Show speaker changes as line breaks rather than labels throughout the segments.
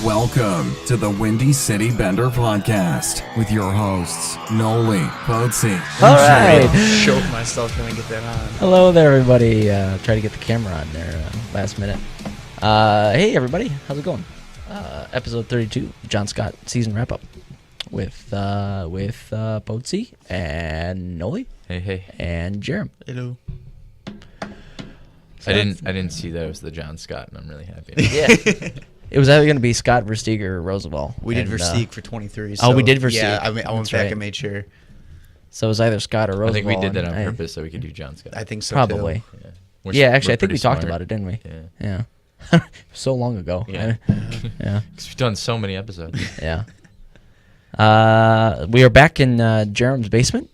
Welcome to the Windy City Bender podcast with your hosts, Nolly, Poetzy, and
All right.
Jarom.
Choke myself when I get that on.
Hello there, everybody. Try to get the camera on there last minute. Hey, everybody. How's it going? Episode 32, John Scott season wrap up with Poetzy and Nolly.
Hey.
And Jarom.
Hello.
I didn't see that it was the John Scott, and I'm really happy.
Yeah. It was either going to be Scott, Versteeg, or Roosevelt.
We did Versteeg for 23.
Oh, we did Versteeg.
Yeah, I went
That's
back
right.
and made sure.
So it was either Scott or Roosevelt.
I think we did that on
and
purpose so we could do John Scott.
I think so,
Probably.
too.
Yeah,
Actually,
we're
I think we
pretty
talked
smart.
about it, didn't we?
Yeah.
Yeah. So long ago.
Yeah.
Yeah.
Because we've done so many episodes.
Yeah. We are back in Jarom's basement.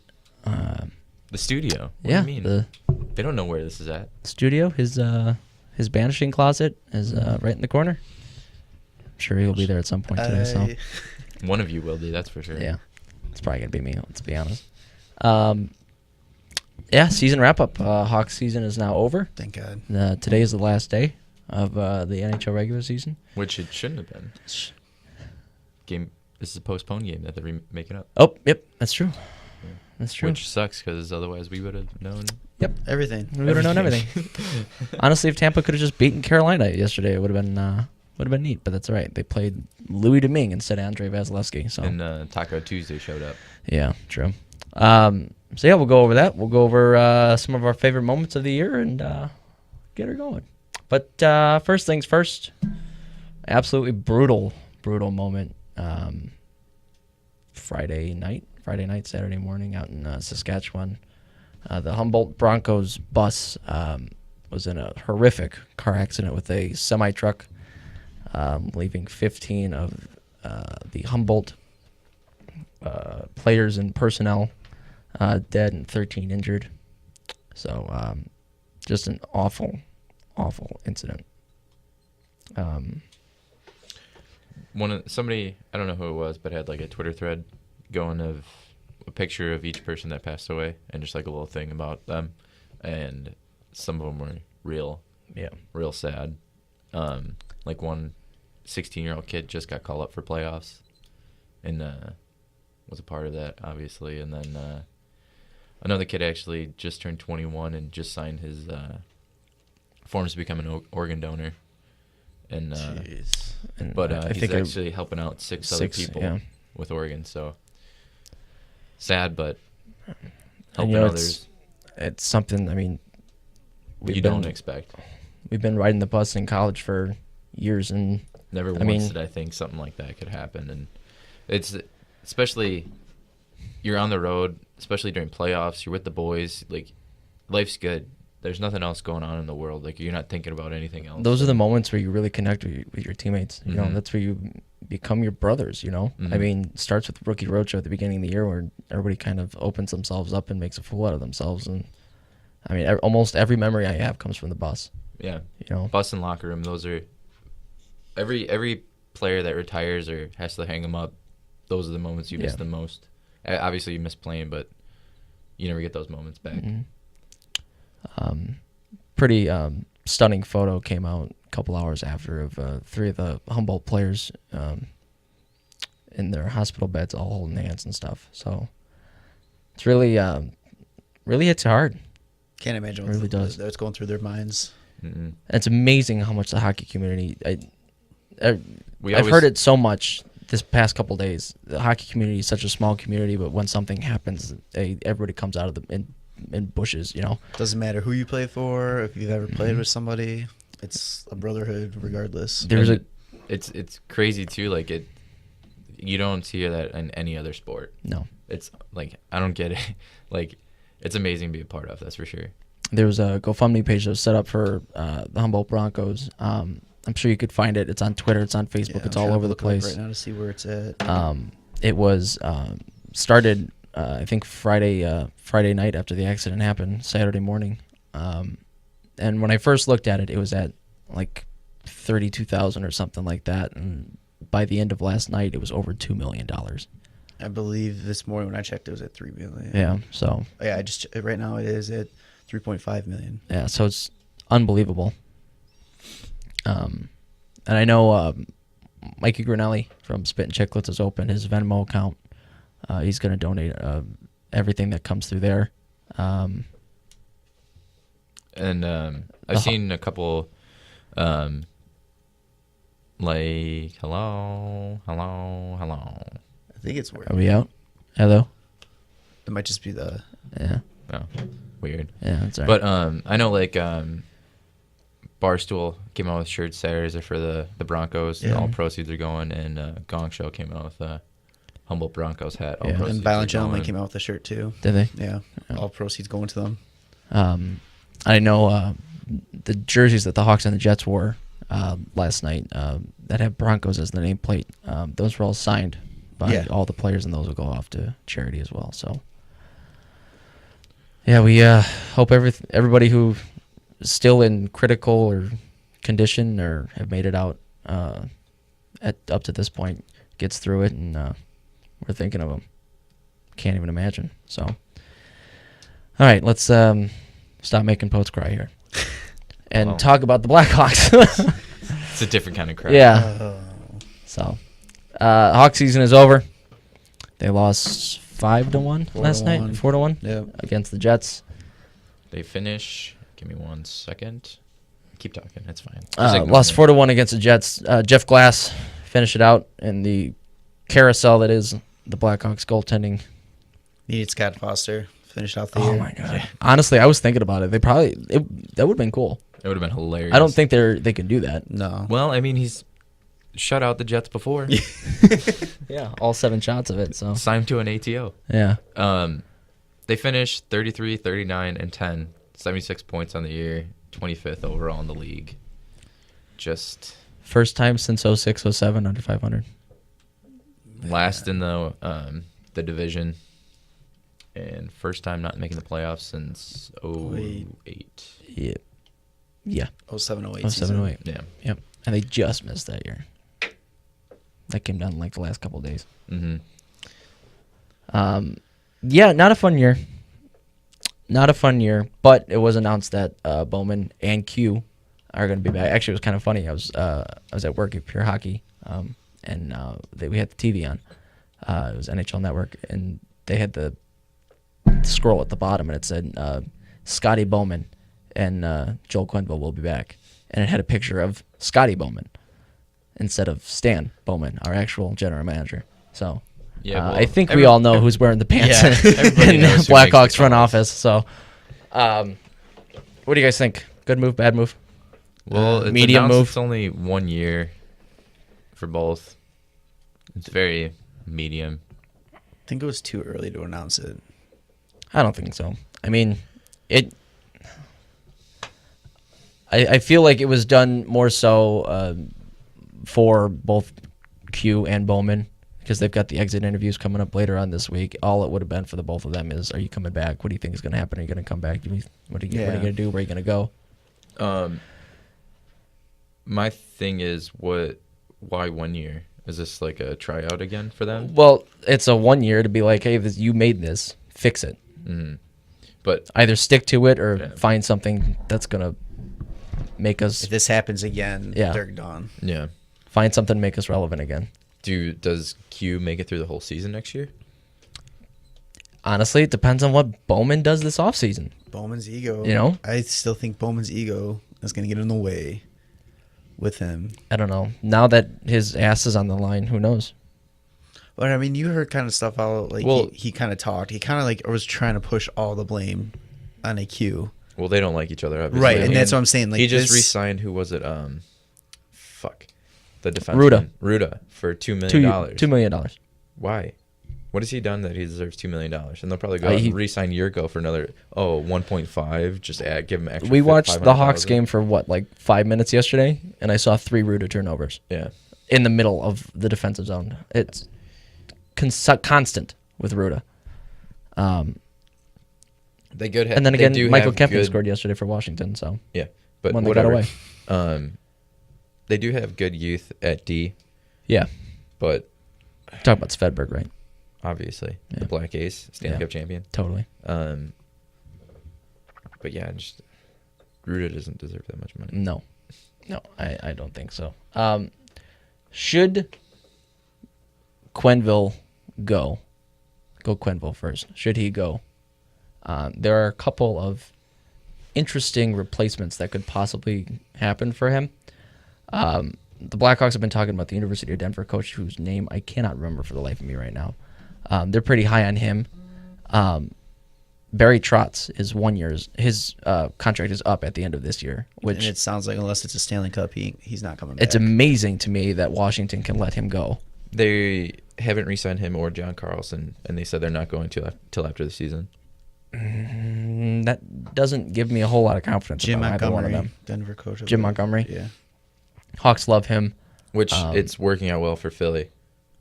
The studio. What
Yeah.
do you mean?
The
They don't know where this is at.
studio. His banishing closet is right in the corner. I'm sure he'll be there at some point today. So
One of you will be, that's for sure.
yeah, it's probably gonna be me. Let's be honest. Yeah, season wrap up. Hawks season is now over.
Thank God.
Today is the last day of the NHL regular season.
Which it shouldn't have been. This is a postponed game that they're making up.
Oh, yep, that's true. That's true.
Which sucks because otherwise we would have known.
Yep,
Everything.
we would have known everything. Honestly, if Tampa could have just beaten Carolina yesterday, it would have been neat. But that's all right. They played Louis Domingue instead of Andrei Vasilevsky. So
And Taco Tuesday showed up.
yeah, true. So yeah, we'll go over that. We'll go over some of our favorite moments of the year and get her going. But first things first, absolutely brutal moment. Friday night, Saturday morning out in Saskatchewan. The Humboldt Broncos bus was in a horrific car accident with a semi-truck, leaving 15 of the Humboldt players and personnel dead and 13 injured. So just an awful incident.
Somebody, I don't know who it was, but had like a Twitter thread going of a picture of each person that passed away and just like a little thing about them, and some of them were real sad. Like one 16-year-old kid just got called up for playoffs and was a part of that, obviously, and then another kid actually just turned 21 and just signed his forms to become an organ donor. And but
I
he's
think
actually helping out six other people with organs. So sad, but helping others.
It's something. I mean,
You don't expect.
We've been riding the bus in college for years, and
Never once did I think something like that could happen. And it's especially you're on the road, especially during playoffs. You're with the boys. Like life's good. There's nothing else going on in the world. Like you're not thinking about anything else.
those are the moments where you really connect with your teammates. You know,
Mhm.
that's where you become your brothers. You know, I
Mhm.
mean, it starts with Rookie Roadshow at the beginning of the year, where everybody kind of opens themselves up and makes a fool out of themselves. And I mean, almost every memory I have comes from the bus.
Yeah.
You know,
Bus and locker room. Those are every player that retires or has to hang them up. Those are the moments you miss the most. Obviously, you miss playing, but you never get those moments back.
Mm-hmm. Pretty stunning photo came out a couple hours after of 3 of the Humboldt players in their hospital beds, all holding hands and stuff. So it's really hits hard.
Can't imagine
It really does.
what's going through their minds.
Mm-mm.
And it's amazing how much the hockey community. I've
always-
heard it so much this past couple days. The hockey community is such a small community, but when something happens, everybody comes out of in bushes. You know,
Doesn't matter who you play for, if you've ever played with somebody. It's a brotherhood, regardless.
It's crazy too. Like you don't see that in any other sport.
No.
It's like I don't get it. Like it's amazing to be a part of. That's for sure.
There was a GoFundMe page that was set up for the Humboldt Broncos. I'm sure you could find it. It's on Twitter. It's on Facebook.
Yeah,
It's
I'm
all
trying
over
to
the
look it up
place.
right now to see where it's at.
It was started, I think, Friday night after the accident happened, Saturday morning. And when I first looked at it, it was at like 32,000 or something like that. And by the end of last night, it was over $2 million.
I believe this morning when I checked, it was at $3 million.
Yeah. So.
Yeah, right now it is at $3.5 million.
Yeah. So it's unbelievable. And I know Mikey Grinelli from Spit and Chicklets is open. His Venmo account. He's going to donate everything that comes through there.
And I've seen a couple, like, hello.
I think it's weird.
Are we out? Hello?
It might just be the.
Yeah.
Oh, weird.
Yeah, that's all right.
But I know, like, Barstool came out with shirts Saturdays are for the Broncos.
Yeah.
And all proceeds are going. And Gong Show came out with a Humboldt Broncos hat. All
Yeah.
proceeds
And Violent
are
Gentleman
going.
came out with a shirt too.
Did they?
Yeah. All proceeds going to them.
I know the jerseys that the Hawks and the Jets wore last night that have Broncos as the nameplate, those were all signed by all the players, and those will go off to charity as well. So, yeah, we hope everybody who is still in critical or condition or have made it out up to this point gets through it, and we're thinking of them. Can't even imagine. So, all right, let's stop making Poets cry here and talk about the Blackhawks.
It's a different kind of cry.
Yeah. So, Hawk season is over. They lost 5-1 last night, 4-1 against the Jets.
They finish. Give me 1 second. Keep talking. It's fine.
Lost 4-1 against the Jets. Jeff Glass finished it out in the carousel that is the Blackhawks goaltending.
Needed Scott Foster. Finished out the year.
Oh my god! Yeah. Honestly, I was thinking about it. That would have been cool.
It would have been hilarious.
I don't think they can do that.
No.
Well, I mean, he's shut out the Jets before.
Yeah, all 7 shots of it. So
signed to an ATO.
Yeah.
They finished 33, 39, and 10. 76 points on the year. 25th overall in the league. Just
first time since 06-07 under 500.
Last in the division. And first time not making the playoffs since 08.
Yeah. Yeah.
07-08.
07-08.
Yeah.
Yep. And they just missed that year. That came down like the last couple of days.
Mm-hmm.
Yeah, not a fun year. Not a fun year, but it was announced that Bowman and Q are going to be back. Actually, it was kind of funny. I was at work at Pure Hockey, and we had the TV on. It was NHL Network, and they had the scroll at the bottom, and it said Scotty Bowman and Joel Quenneville will be back, and it had a picture of Scotty Bowman instead of Stan Bowman, our actual general manager. So
yeah, well,
I think we all know who's wearing the pants in
knows who
Blackhawks
makes the
front
calls.
office. So, what do you guys think? Good move, bad move?
Well, it's
medium
announced
move.
It's only 1 year for both. It's very medium.
I think it was too early to announce it.
I don't think so. I mean, I feel like it was done more so for both Q and Bowman because they've got the exit interviews coming up later on this week. All it would have been for the both of them is, are you coming back? What do you think is going to happen? Are you going to come back? What are you going to do? Where are you going to go?
My thing is, why 1 year? Is this like a tryout again for them?
Well, it's a 1 year to be like, hey, you made this. Fix it.
Mm-hmm. But
Either stick to it or find something that's going to make us...
If this happens again, they're gone.
yeah,
Find something to make us relevant again.
Does Q make it through the whole season next year?
Honestly, it depends on what Bowman does this offseason.
Bowman's ego.
You know?
I still think Bowman's ego is going to get in the way with him.
I don't know. Now that his ass is on the line, who knows?
But I mean, you heard kind of stuff out. Like he kind of talked. He kind of like was trying to push all the blame on a Q.
Well, they don't like each other, obviously.
Right, and that's what I'm saying. Like
he just
this,
re-signed. Who was it? The defenseman. Ruda for $2 million.
$2 million.
Why? What has he done that he deserves $2 million? And they'll probably go out and re-sign Yurko for another 1.5. Just give him extra.
We watched the Hawks
500,000.
game for like 5 minutes yesterday, and I saw 3 Ruda turnovers.
Yeah.
In the middle of the defensive zone. It's constant with Ruda.
They good.
And then again,
they do
Michael
have
Kempny
good,
scored yesterday for Washington. So
Yeah, but
one that
whatever.
got away.
They do have good youth at D,
Yeah,
but
talk about Svedberg, right?
obviously
Yeah.
the Black Ace, Stanley
Yeah.
Cup champion.
Totally.
But yeah, just Ruda doesn't deserve that much money.
No, I don't think so. Should Quenneville go Quenneville first. Should he go? There are a couple of interesting replacements that could possibly happen for him. The Blackhawks have been talking about the University of Denver coach, whose name I cannot remember for the life of me right now. They're pretty high on him. Barry Trotz is 1 year. His contract is up at the end of this year. Which,
and it sounds like unless it's a Stanley Cup, he's not coming back.
It's amazing to me that Washington can let him go.
They haven't re-signed him or John Carlson, and they said they're not going to till after the season.
That doesn't give me a whole lot of confidence about either one of them.
Denver coach.
Jim Montgomery?
Yeah. Hawks
love him.
Which it's working out well for Philly,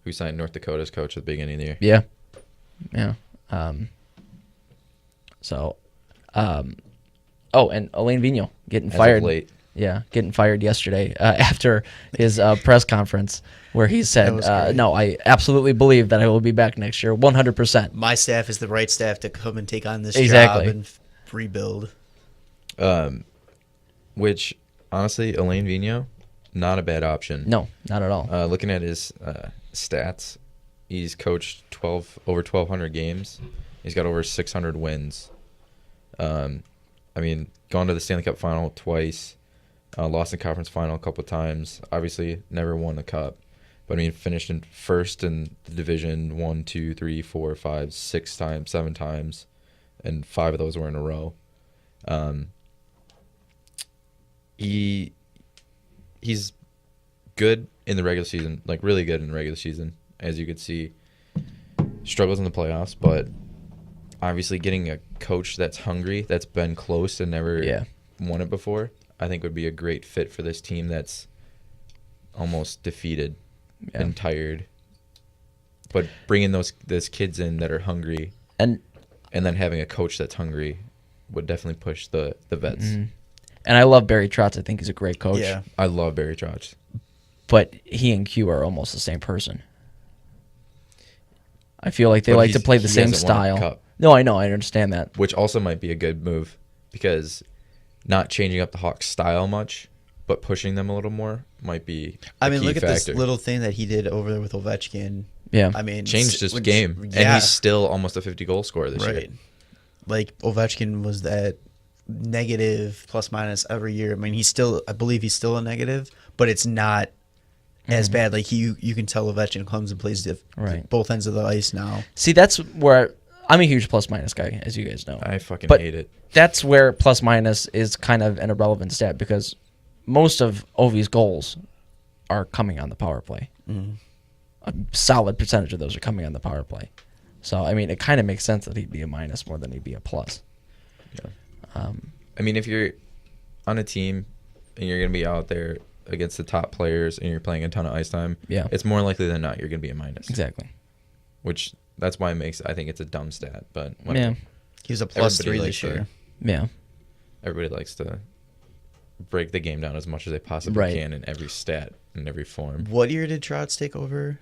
who signed North Dakota's coach at the beginning of the year.
Yeah. Yeah. And Alain Vigneault getting fired.
Late.
Yeah, getting fired yesterday after his press conference where he said, no, I absolutely believe that I will be back next year, 100%.
My staff is the right staff to come and take on this
Exactly.
job and rebuild.
Which, honestly, Alain Vigneault, not a bad option.
No, not at all.
Looking at his stats, he's coached over 1,200 games. He's got over 600 wins. Gone to the Stanley Cup final twice. Lost the conference final a couple of times. Obviously, never won a cup. But, finished in first in the division 1, 2, 3, 4, 5, 6 times, 7 times. And 5 of those were in a row. He's good in the regular season, like really good in the regular season, as you could see. Struggles in the playoffs, but obviously getting a coach that's hungry, that's been close and never won it before, I think would be a great fit for this team that's almost defeated and tired. But bringing those kids in that are hungry and then having a coach that's hungry would definitely push the vets.
Mm-hmm. And I love Barry Trotz. I think he's a great coach.
Yeah.
I love Barry Trotz.
But he and Q are almost the same person. I feel like they like to play the same style. No, I know. I understand that.
Which also might be a good move because not changing up the Hawks' style much, but pushing them a little more might be a key
look
factor.
at this little thing that he did over there with Ovechkin.
Yeah.
Changed his game. Yeah. And he's still almost a 50-goal scorer this year.
Like, Ovechkin was that negative plus minus every year. I believe he's still a negative, but it's not as bad. Like, you can tell Ovechkin comes and plays both ends of the ice now.
See, that's where I'm a huge plus minus guy, as you guys know.
I fucking hate it.
That's where plus minus is kind of an irrelevant stat because most of Ovi's goals are coming on the power play. Mm-hmm. A solid percentage of those are coming on the power play. So, it kind of makes sense that he'd be a minus more than he'd be a plus.
Yeah. If you're on a team and you're going to be out there against the top players and you're playing a ton of ice time, it's more likely than not you're going to be a minus.
Exactly.
Which, that's why I think it's a dumb stat, but whatever.
Yeah.
He was a plus 3 this year.
Yeah.
Everybody likes to break the game down as much as they possibly can in every stat, in every form.
What year did Trotz take over?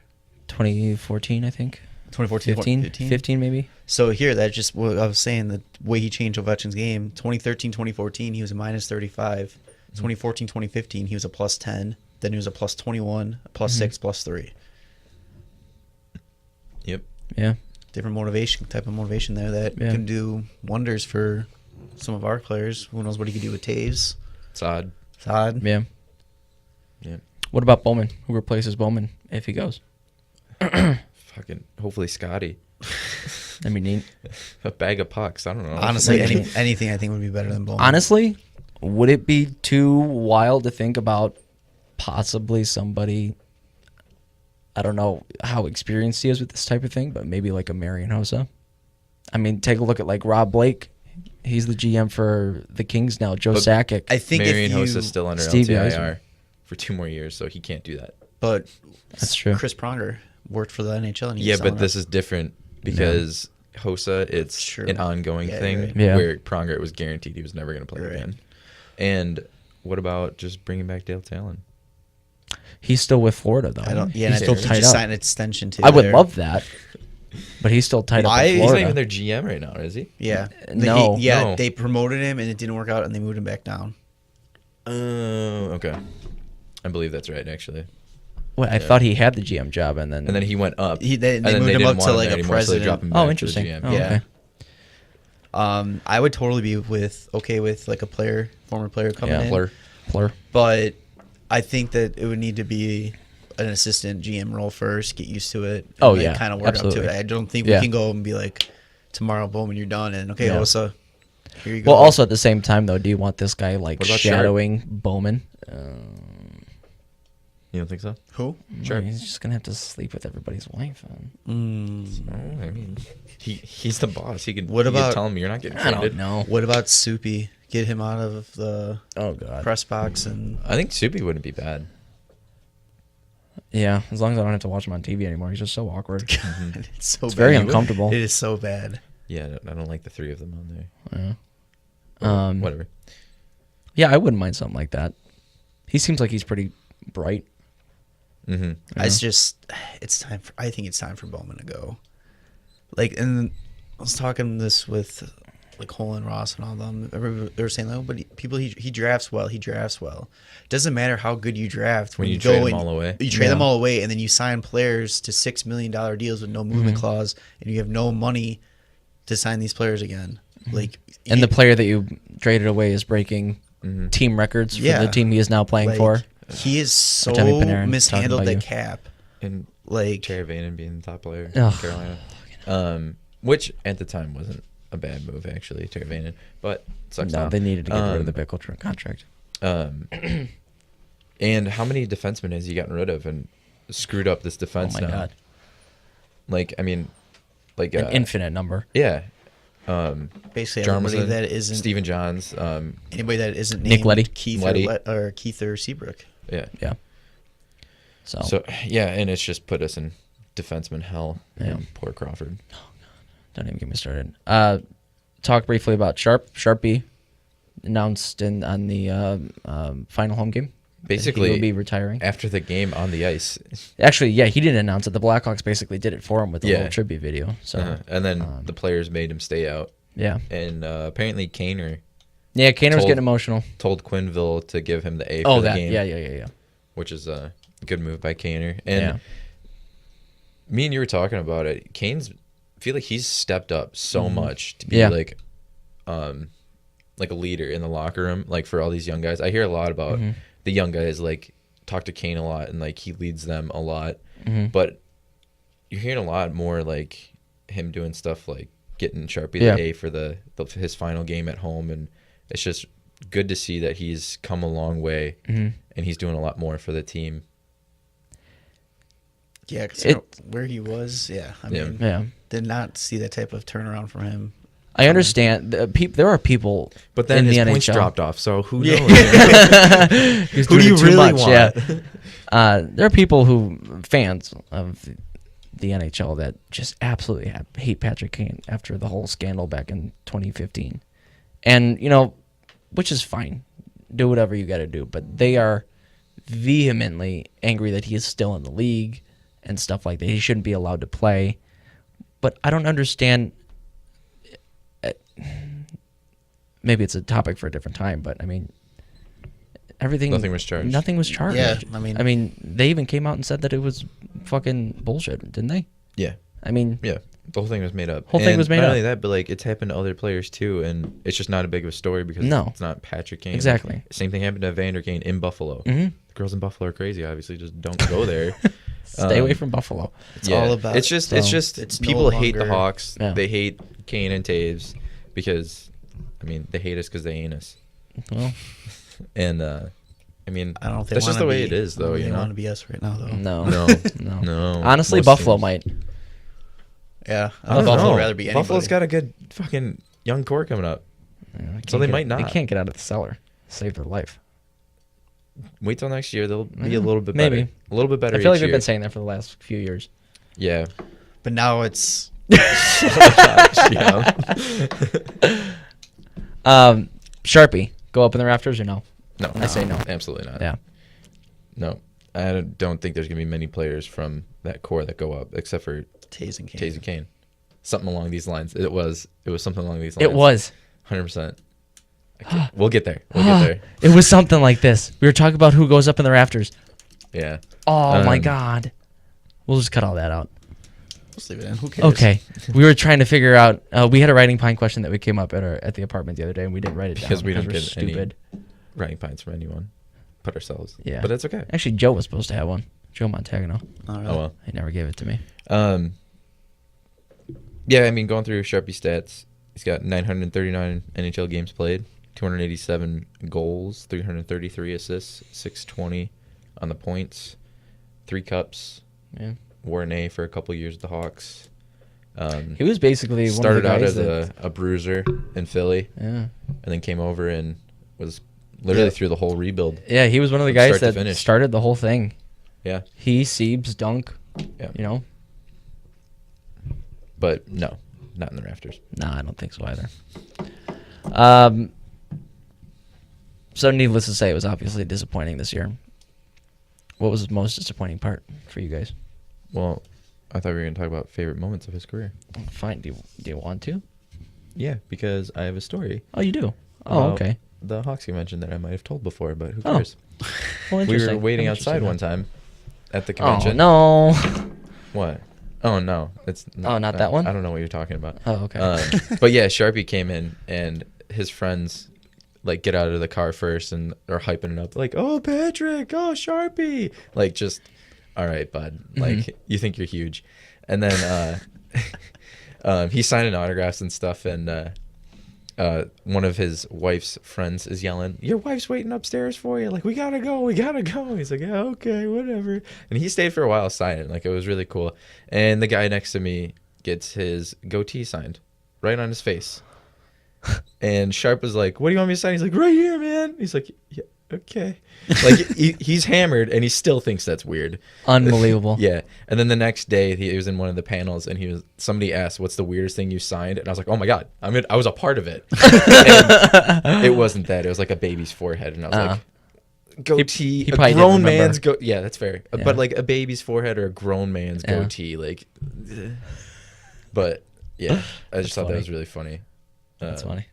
2014, I think.
2014,
15 maybe.
So here, that's just what I was saying, the way he changed Ovechkin's game. 2013, 2014, he was a minus 35. 2014, 2015, he was a plus 10. Then he was a plus 21, a plus 6, plus 3.
Yep.
Yeah.
Different type of motivation there that can do wonders for some of our players. Who knows what he could do with Taves?
Saad.
Yeah.
Yeah.
What about Bowman? Who replaces Bowman if he goes?
Fucking hopefully Scotty.
That'd be neat.
A bag of pucks. I don't know.
Honestly, anything I think would be better than Bowman.
Honestly, would it be too wild to think about possibly somebody? I don't know how experienced he is with this type of thing, but maybe like a Marian Hossa. Take a look at like Rob Blake. He's the GM for the Kings now. Joe Sakic.
I think
Marian Hossa's still under LTIR for 2 more years, so he can't do that.
But
that's true.
Chris Pronger worked for the NHL. And
but this is different because Hossa, it's an ongoing thing where Pronger, it was guaranteed he was never going to play again. And what about just bringing back Dale Talon?
He's still with Florida, though.
He's still tied up. Signed an extension too.
I would love that, but he's still tied up with Florida.
He's not even their GM right now, is he?
Yeah.
No.
They promoted him, and it didn't work out, and they moved him back down.
Okay. I believe that's right, actually.
Well, I thought he had the GM job, and then
he went up.
They
and then
moved him
didn't
up
want
to like a
anymore, so they
president.
dropped him back to the
interesting.
GM.
Oh,
Yeah.
okay.
I would totally be okay with like a former player coming in.
Plur.
But I think that it would need to be an assistant GM role first, get used to it. And kind of work
absolutely.
up to it. I don't think we can go and be like, tomorrow, Bowman, you're done, and okay, Osa, here you go.
Well, also at the same time, though, do you want this guy like
What about
shadowing Bowman?
You don't think so?
Who?
Sure. He's just gonna have to sleep with everybody's wife.
I mean, he's the boss. He can.
What about-
tell him you're not getting
I
traded?
don't know.
What about Soupy? Get him out of the press box and
I think Soupy wouldn't be bad.
Yeah, as long as I don't have to watch him on TV anymore. He's just so awkward.
it's so
It's
bad.
very uncomfortable.
It is so bad.
Yeah, I don't like the three of them on there.
Yeah.
Whatever.
Yeah, I wouldn't mind something like that. He seems like he's pretty bright.
Mm-hmm.
I think it's time for Bowman to go. Like, and I was talking this with like Cole and Ross and all them. They were saying, "Oh, but he drafts well. He drafts well. Doesn't matter how good you draft
When you
go
trade them
and
all away.
You trade them all away, and then you sign players to $6 million deals with no movement clause, and you have no money to sign these players again. Like,
And the player that you traded away is breaking team records for the team he is now playing for.
He is so
Tommy Panarin
mishandled
talking
the
about you.
cap.
And
Like,
Teravainen being the top player
Ugh.
in Carolina. Which at the time wasn't a bad move, actually, Teravainen. But it sucks
No,
now.
they needed to get rid of the Bickle contract.
And how many defensemen has he gotten rid of and screwed up this defense
Oh my
now?
god,
Like, I mean, like
an infinite number.
Yeah.
basically
Jaromson,
everybody that isn't
Steven Johns.
anybody that isn't
Nick
named
Leddy.
Keith
Leddy.
or Keith or Seabrook.
Yeah.
Yeah.
So yeah, and it's just put us in defenseman hell.
Yeah.
Poor Crawford.
Don't even get me started. Talk briefly about Sharpie announced on the final home game.
Basically,
he will be retiring
after the game on the ice.
Actually, yeah, he didn't announce it. The Blackhawks basically did it for him with a
Yeah.
little tribute video. So
And then the players made him stay out.
yeah,
And apparently Kaner
Kaner was
told-
getting emotional.
told Quenneville to give him the A
Oh,
for the
that
game.
yeah.
Which is a good move by Kaner. And
Yeah.
me and you were talking about it. I feel like he's stepped up so much to be
Yeah.
like a leader in the locker room, like for all these young guys. I hear a lot about the young guys, like talk to Kane a lot, and like he leads them a lot. But you're hearing a lot more like him doing stuff like getting Sharpie the A for his final game at home, and it's just good to see that he's come a long way and he's doing a lot more for the team.
Yeah, because where he was, I mean,
Yeah.
did not see that type of turnaround from him.
I understand. There are people,
But then
in
his
the
points
NHL.
dropped off, so who
Yeah.
knows?
He's
Who do
doing
you
too
really
much,
want?
Yeah. There are people fans of the NHL that just absolutely hate Patrick Kane after the whole scandal back in 2015. And, which is fine. Do whatever you got to do. But they are vehemently angry that he is still in the league and stuff like that. He shouldn't be allowed to play. But I don't understand. Maybe it's a topic for a different time, but I mean, everything.
Nothing was charged.
Nothing was charged.
Yeah,
I
I
mean, they even came out and said that it was fucking bullshit, didn't they?
Yeah.
I mean,
Yeah. The whole thing was made up.
Whole thing
And
was made
not
up.
only that, but like it's happened to other players too, and it's just not a big of a story because it's not Patrick Kane.
Exactly.
Same thing happened to Vander Kane in Buffalo.
Mhm.
The girls in Buffalo are crazy. Obviously, just don't go there.
stay away from Buffalo.
It's all about.
It's just
it's no
people hate the
longer-
Hawks.
Yeah.
They hate Kane and Taves because, I mean, they hate us because they ain't us.
Well,
And I mean,
I don't know if they
that's just
wanna
the way
be-
it is,
I don't
though.
think
You
they want
know.
to be us right now, though.
no,
No.
no,
No.
Honestly,
Most
Buffalo
teams-
might.
Yeah,
I don't
Buffalo
know.
would rather be anybody.
Buffalo's got a good fucking young core coming up. So they might
They
not.
can't get out of the cellar. Save their life.
Wait till next year. They'll be a little bit
Maybe.
better. A little bit better.
I feel like
each
we've
year.
been saying that for the last few years.
Yeah.
But now it's
Yeah.
Sharpie, go up in the rafters or no?
No,
I say no.
Absolutely not.
Yeah.
No, I don't think there's gonna be many players from that core that go up, except for
Taze and Kane.
Taze and Kane. Something along these lines. It was something along these lines.
It was.
100%. We'll get there. We'll get there.
It was something like this. We were talking about who goes up in the rafters.
Yeah.
Oh my God. We'll just cut all that out.
Let's leave it in. Who cares?
Okay. We were trying to figure out. We had a writing pine question that we came up at the apartment the other day, and we didn't write it down
Because we didn't
we're
get
stupid.
any writing pines from anyone but ourselves.
Yeah.
But that's okay.
Actually, Joe was supposed to have one. Joe Montagano.
All right.
Oh, well.
He never gave it to me.
Yeah, I mean, going through Sharpie Stats, he's got 939 NHL games played, 287 goals, 333 assists, 620 on the points, 3 cups.
Yeah.
Wore an A for a couple years with the Hawks.
He was basically
started
one of the
out
guys
as a bruiser in Philly,
yeah.
and then came over and was literally through the whole rebuild.
Yeah, he was one of the
From
guys
start to
that
finish.
started the whole thing.
Yeah,
He, Siebes, Dunk,
yeah.
you know?
But no, not in the rafters.
Nah, I don't think so either. So needless to say, it was obviously disappointing this year. What was the most disappointing part for you guys?
Well, I thought we were going to talk about favorite moments of his career.
Fine. Do you want to?
Yeah, because I have a story.
Oh, you do? Oh,
about
okay.
The Hawks you mentioned that I might have told before, but who
Oh,
cares?
Well,
We were
interesting.
waiting
I'm
outside
interested
one
in
time at the
that. Oh,
convention.
no.
What? Oh, no. It's
Not that one?
I don't know what you're talking about.
Oh, okay.
But yeah, Sharpie came in and his friends like get out of the car first and are hyping it up like, "Oh, Patrick, oh, Sharpie." Like just, "All right, bud. Like you think you're huge." And then he's signing autographs and stuff, and one of his wife's friends is yelling, "Your wife's waiting upstairs for you. Like, we gotta go, we gotta go." He's like, "Yeah, okay, whatever." And he stayed for a while signing. Like, it was really cool. And the guy next to me gets his goatee signed right on his face. And Sharp was like, "What do you want me to sign?" He's like, "Right here, man." He's like, "Yeah, okay." Like, he's hammered, and he still thinks that's weird.
Unbelievable.
Yeah. And then the next day, he was in one of the panels, and somebody asked, "What's the weirdest thing you signed?" And I was like, "Oh my God, I was a part of it." And it wasn't that. It was like a baby's forehead, and I was like, goatee,
he
a
probably didn't
grown
remember.
man's goatee. Yeah, that's fair.
Yeah.
But like a baby's forehead or a grown man's
Yeah.
goatee, like. But yeah, I just thought
funny.
that was really funny.
That's funny.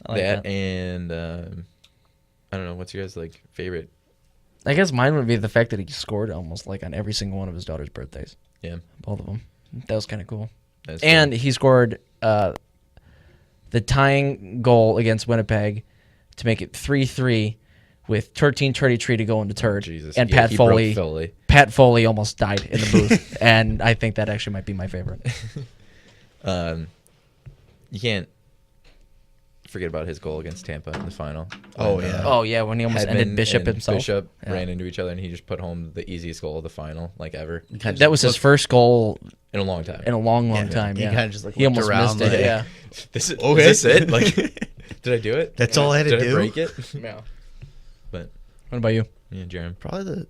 I like
that
that.
and I don't know. What's your guys' like favorite?
I guess mine would be the fact that he scored almost like on every single one of his daughter's birthdays.
Yeah,
Both of them. That was kind of cool.
that's
And
cool.
he scored the tying goal against Winnipeg to make it 3-3 with 13:33 to go into third.
Jesus.
And
Yeah,
Pat
he broke
Foley.
Philly.
Pat Foley almost died in the booth, and I think that actually might be my favorite.
You can't forget about his goal against Tampa in the final.
Oh,
When,
yeah.
Oh yeah, when he almost
Hedman
ended Bishop
and
himself.
Bishop
Yeah.
ran into each other, and he just put home the easiest goal of the final, like ever,
That was his first goal
in a long time.
in a long time.
he
Yeah,
kinda just, like,
he
looked
almost
around
missed it.
like-
Yeah.
This is,
Okay.
is this it? Like, did I do it?
That's all I had to
did
do?
I break it?
Yeah.
But
What about you?
yeah, Jarom.
Probably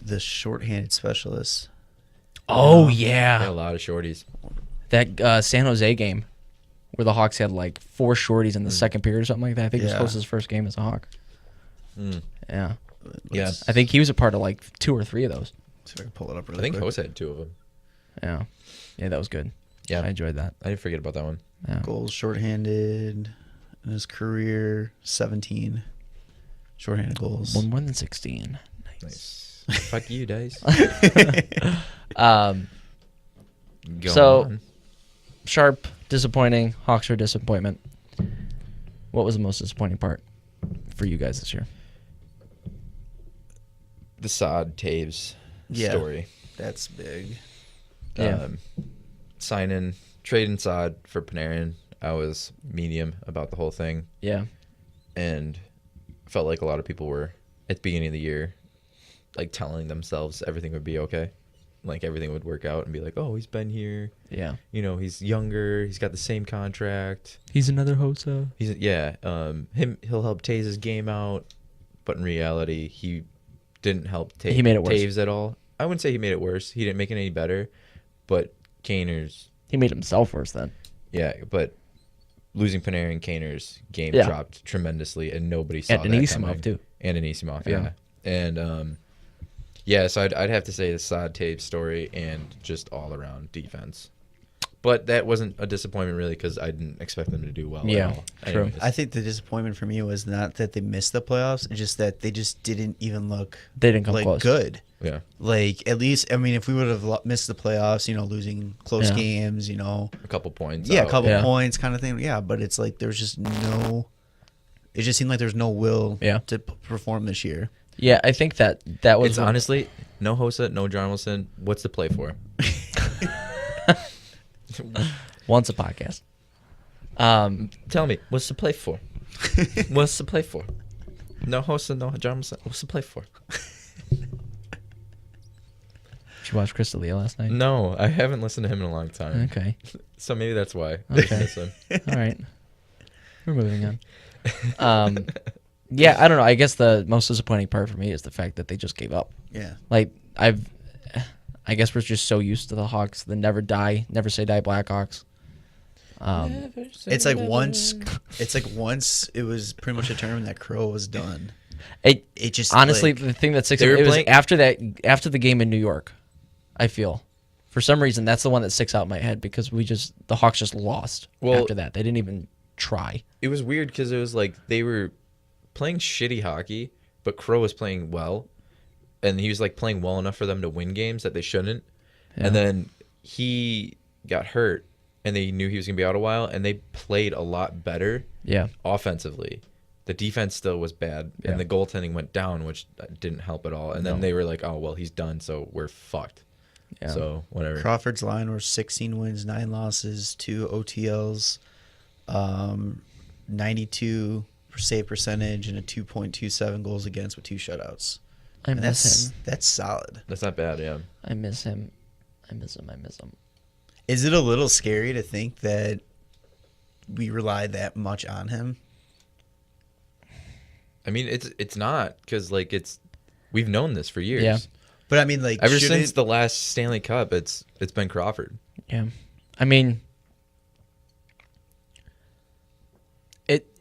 the shorthanded specialist.
Oh
Had a
yeah,
lot of shorties.
that San Jose game where the Hawks had like 4 shorties in the second period or something like that. I think it was
Yeah.
supposed to his first game as a Hawk.
Mm.
Yeah,
Yeah,
I think he was a part of like 2 or 3 of those.
See if I can pull it up
I
really
think
quick.
Hose had 2 of them.
Yeah, that was good.
Yeah,
I enjoyed that.
I didn't forget about that one.
Yeah.
Goals shorthanded in his career, 17 shorthanded goals.
One more than 16.
Nice. Fuck you, Dice.
Um,
Go
So-
on.
Sharp, disappointing. Hawks are disappointment. What was the most disappointing part for you guys this year?
The Saad Taves
Yeah.
story.
That's big.
Yeah.
Signing, trading Saad for Panarin. I was medium about the whole thing,
Yeah.
and felt like a lot of people were at the beginning of the year, like telling themselves everything would be okay, like everything would work out, and be like, "Oh, he's been here.
Yeah.
You know, he's younger. He's got the same contract.
He's another Hosa.
He'll help Taves' game out." But in reality, he didn't help
He made it worse.
Taves at all. I wouldn't say he made it worse. He didn't make it any better. But Kaner's,
He made himself worse then.
yeah, but losing Panarin, Kaner's game
Yeah.
dropped tremendously, and nobody saw
And
that
Anisimov,
coming.
too.
And Anisimov,
Yeah.
yeah. And so I'd have to say the Saad Taves story and just all around defense. But that wasn't a disappointment really, because I didn't expect them to do well
Yeah,
at all.
true.
Anyways.
I think the disappointment for me was not that they missed the playoffs, it's just that they just didn't even look
They didn't come
like
close.
good.
Yeah.
Like, at least, I mean, if we would have missed the playoffs, losing close games,
a couple points.
a couple points kind of thing. Yeah, but it's like there's just it just seemed like there's no will to perform this year.
Yeah, I think that was...
It's honestly, no Hossa, no Jarmelson. What's the play for?
Once a podcast.
Tell me, what's the play for? What's the play for? No Hossa, no Jarmelson. What's the play for?
Did you watch Chris D'Elia last night?
No, I haven't listened to him in a long time.
Okay.
So maybe that's why.
Okay. All right. We're moving on. Yeah, I don't know. I guess the most disappointing part for me is the fact that they just gave up.
Yeah.
Like, I guess we're just so used to the Hawks, the never say die Blackhawks.
It's like once it was pretty much determined that Crow was done.
It
just
honestly, the thing that sticks out, it was after the game in New York. I feel, for some reason, that's the one that sticks out in my head because the Hawks just lost after that. They didn't even try.
It was weird because it was like they were playing shitty hockey, but Crow was playing well, and he was like playing well enough for them to win games that they shouldn't. Yeah. And then he got hurt, and they knew he was gonna be out a while, and they played a lot better.
Yeah,
offensively. The defense still was bad, and the goaltending went down, which didn't help at all. And then they were like, "Oh well, he's done, so we're fucked." Yeah. So whatever.
Crawford's line were 16 wins, 9 losses, 2 OTLs, 92 save percentage, and a 2.27 goals against with 2 shutouts.
That's
solid.
That's not bad. Yeah.
I miss him. I miss him.
Is it a little scary to think that we rely that much on him?
I mean, it's not because like we've known this for years.
Yeah.
But I mean, like
ever since the last Stanley Cup, it's been Crawford.
Yeah, I mean,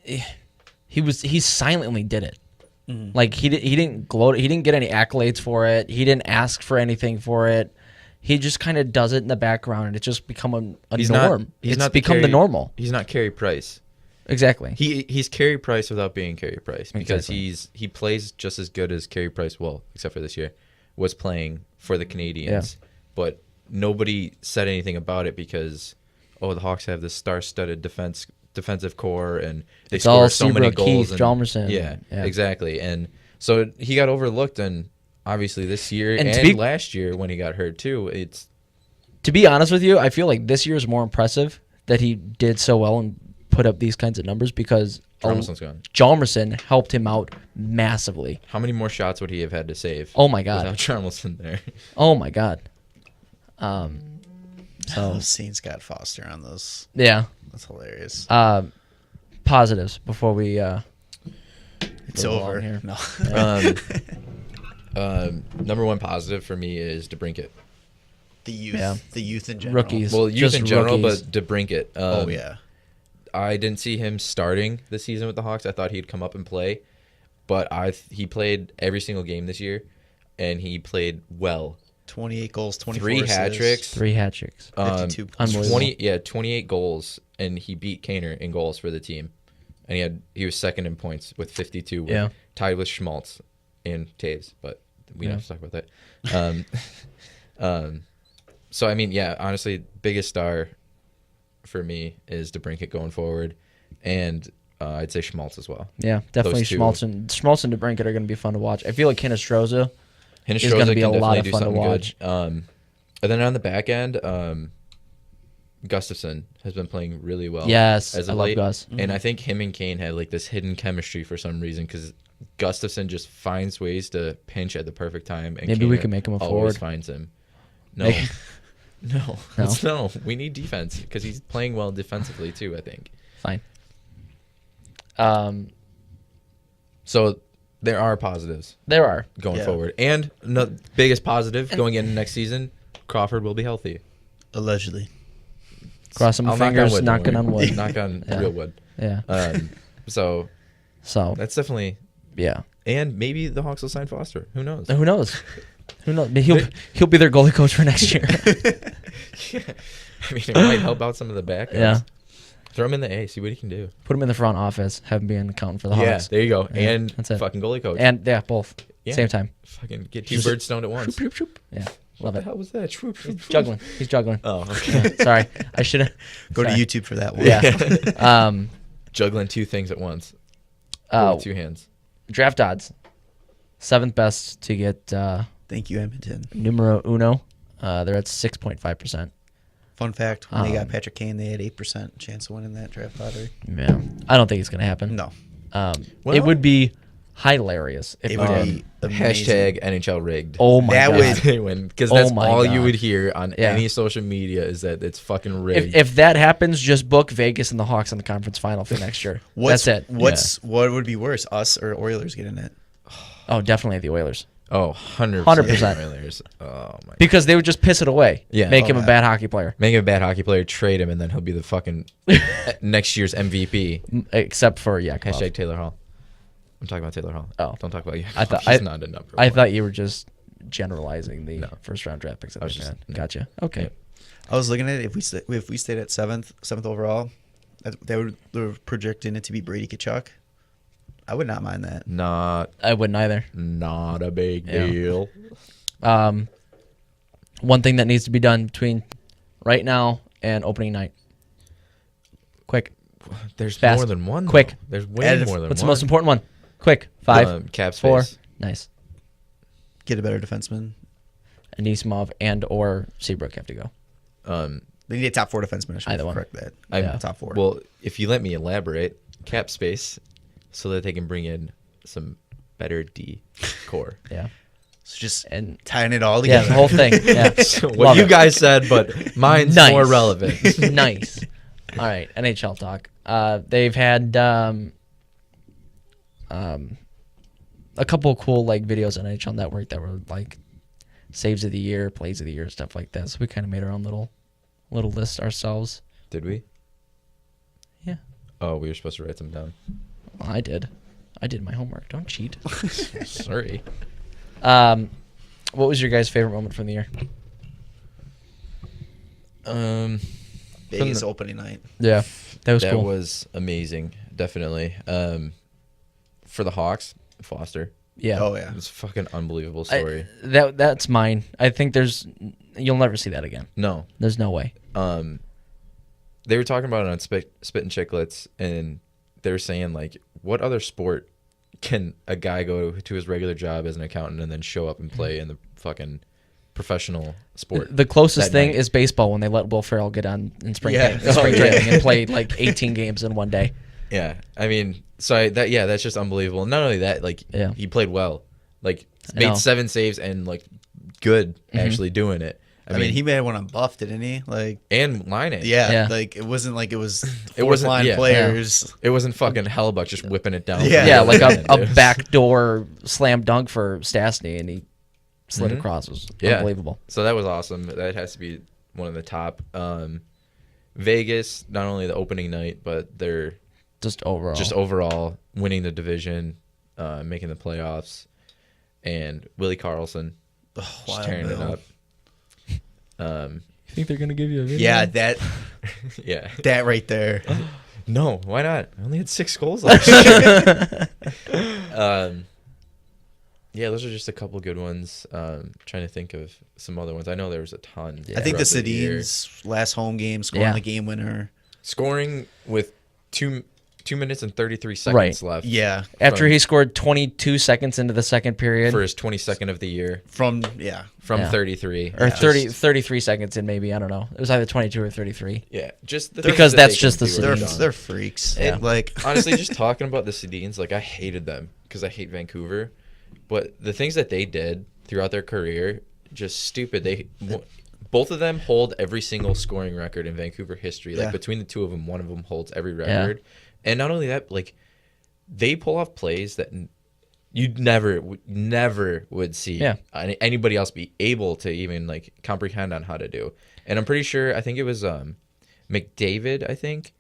he silently did it. Mm-hmm. Like he didn't gloat. He didn't get any accolades for it. He didn't ask for anything for it. He just kind of does it in the background, and it's just become a norm. It's become the normal.
He's not Carey Price.
Exactly.
He's Carey Price without being Carey Price because he plays just as good as Carey Price. Well, except for this year. Was playing for the Canadians, but nobody said anything about it because, the Hawks have this star-studded defensive core and they score so many goals.
Keith, Jalmerson.
Yeah, exactly. And so he got overlooked, and obviously this year and last year when he got hurt too.
To be honest with you, I feel like this year is more impressive that he did so well and put up these kinds of numbers because
Jalmerson's gone.
Jalmerson helped him out massively.
How many more shots would he have had to save?
Oh my God!
Without Jalmerson there.
Oh my God.
So seeing Scott Foster on those.
Yeah,
that's hilarious.
Positives before we.
It's over here. No.
Number one positive for me is DeBrincat.
The youth in general.
Rookies.
Well, youth in general, but DeBrincat.
Oh yeah.
I didn't see him starting the season with the Hawks. I thought he'd come up and play, but he played every single game this year, and he played well.
28 goals, 24
3 hat tricks.
3 hat tricks.
52 points.
28 goals, and he beat Kaner in goals for the team, and he was second in points with 52, tied with Schmaltz and Taves, but we don't have to talk about that. So I mean, honestly, biggest star for me is DeBrincat going forward, and I'd say Schmaltz as well.
Yeah, definitely Schmaltz and DeBrincat are going to be fun to watch. I feel like Hinostroza is going to be a lot of fun to watch.
And then on the back end, Gustafsson has been playing really well.
Yes,
as
I love Gus.
Mm-hmm. And I think him and Kane had like this hidden chemistry for some reason because Gustafsson just finds ways to pinch at the perfect time. And
maybe we can make him a forward.
Always finds him. No. We need defense because he's playing well defensively too, I think.
Fine.
So there are positives.
There are.
Going forward. And the biggest positive going into next season, Crawford will be healthy.
Allegedly.
Crossing my fingers, knocking on wood.
Knock on real wood.
Yeah.
So that's definitely...
Yeah.
And maybe the Hawks will sign Foster. Who knows?
Who knows? He'll be their goalie coach for next year.
I mean, it might help out some of the backups.
Yeah.
Throw him in the A. See what he can do.
Put him in the front office. Have him be an accountant for the Hawks.
Yeah, there you go.
Yeah,
and
that's it.
Fucking goalie coach.
And both.
Yeah.
Same time.
Fucking get two birds stoned at once.
Shoop, shoop, shoop. Yeah, love
What the
it.
hell was that? Shoop, shoop, shoop.
Juggling. He's juggling.
Oh, okay.
Yeah, sorry, I should have.
Go to YouTube for that one.
Yeah.
Juggling two things at once. With two hands.
Draft odds. 7th best to get
Thank you, Edmonton.
numero uno. They're at 6.5%.
Fun fact: when they got Patrick Kane, they had 8% chance of winning that draft lottery.
Yeah, I don't think it's gonna happen.
No,
It would be hilarious if
it
it
would
did.
be amazing.
Hashtag NHL rigged.
Oh my
That
god!
would-
They win because
Oh
that's
my
all
God.
you would hear on
Yeah.
any social media is that it's fucking rigged.
If that happens, just book Vegas and the Hawks in the conference final for next year. That's it.
What would be worse, us or Oilers getting it?
Oh, definitely the Oilers.
Oh, 100%.
100%.
Oilers. Oh my.
Because they would just piss it away.
Yeah.
Make
Oh,
him a
yeah.
bad hockey player.
Make him a bad hockey player, trade him, and then he'll be the fucking next year's MVP.
Except for Yakupov.
Hashtag Taylor Hall. I'm talking about Taylor Hall.
Oh.
Don't talk about you.
I thought-
He's not a number
I
one.
thought you were just generalizing the
No.
first round draft picks. That
I was
they
just-
had.
no.
Gotcha. Okay.
Yep.
I was looking at it. If we stayed at seventh overall, they're projecting it to be Brady Tkachuk. I would not mind that.
Not
I wouldn't either.
a big
Yeah.
deal.
One thing that needs to be done between right now and opening night. Quick.
There's
Fast.
more than one. though.
Quick.
There's way
Add-
more than
What's
one.
the most important one? Quick. 5,
Cap
4.
space.
Nice.
Get a better defenseman.
Anisimov and or Seabrook have to go.
They need a top 4 defenseman. I should
Either one.
correct that.
Yeah.
Top 4.
Well, if you let me elaborate, cap space, so that they can bring in some better D core.
Yeah.
So just
And
tying it all
yeah,
together.
the whole thing. Yeah.
So what
Love
you
it.
guys said, but mine's
Nice.
more relevant.
Nice. All right, NHL talk. They've had a couple of cool like videos on NHL Network that were like saves of the year, plays of the year, stuff like that. So we kind of made our own little list ourselves.
Did we?
Yeah.
Oh, we were supposed to write them down.
Well, I did my homework. Don't cheat.
Sorry.
What was your guys' favorite moment from the year?
Vegas opening night.
Yeah, that was
That
cool.
was amazing. Definitely. For the Hawks, Foster.
Yeah.
Oh yeah.
It was a fucking unbelievable story.
That's mine. I think you'll never see that again.
No.
There's no way.
They were talking about it on Spit and Chicklets, and they were saying, like, what other sport can a guy go to his regular job as an accountant and then show up and play in the fucking professional sport?
The closest
that
thing
night?
is baseball when they let Will Ferrell get on in spring
Yeah.
spring
Oh, yeah.
training and play like 18 games in one day.
Yeah, I mean, that's just unbelievable. And not only that, like,
Yeah.
he played well, like,
I know.
made 7 saves and like good actually doing it.
I mean, he made one on Buff, didn't he? Like,
and line it.
yeah,
Yeah.
like it wasn't like it was
It wasn't-
line
yeah.
players.
It wasn't fucking Hellebuck just whipping it down.
Yeah.
Yeah, like
It
a
was-
backdoor slam dunk for Stastny, and he slid
Mhm.
across. It was
Yeah.
unbelievable.
So that was awesome. That has to be one of the top. Vegas, not only the opening night, but they're
Just overall.
just overall winning the division, making the playoffs, and Willie Karlsson just
Wild
tearing it
Bill.
up.
You think they're gonna give you a video?
Yeah, that
Yeah.
right there.
No, why not? I only had 6 goals last year. Yeah, those are just a couple good ones. Trying to think of some other ones. I know there was a ton.
I think the
throughout year.
Sedin's last home game scoring
Yeah.
the game winner.
Scoring with 2 minutes and 33 seconds
Right.
left.
Yeah,
After
from-
he scored 22 seconds into the second period,
for his 22nd of the year
from
Yeah.
33
or
Just-
33 seconds in, maybe, I don't know. It was either 22 or 33.
Yeah, just the
Because
things that
that's
they
just
can
the
do
they're
are
Sedins.
done.
they're freaks.
Yeah.
Like
Honestly, just talking about the Sedins, like I hated them because I hate Vancouver, but the things that they did throughout their career, just stupid. Both of them hold every single scoring record in Vancouver history. Like
Yeah.
between the two of them, one of them holds every record, and not only that, like they pull off plays that you'd never would see
Yeah.
anybody else be able to even like comprehend on how to do. And I'm pretty sure, I think it was McDavid, I think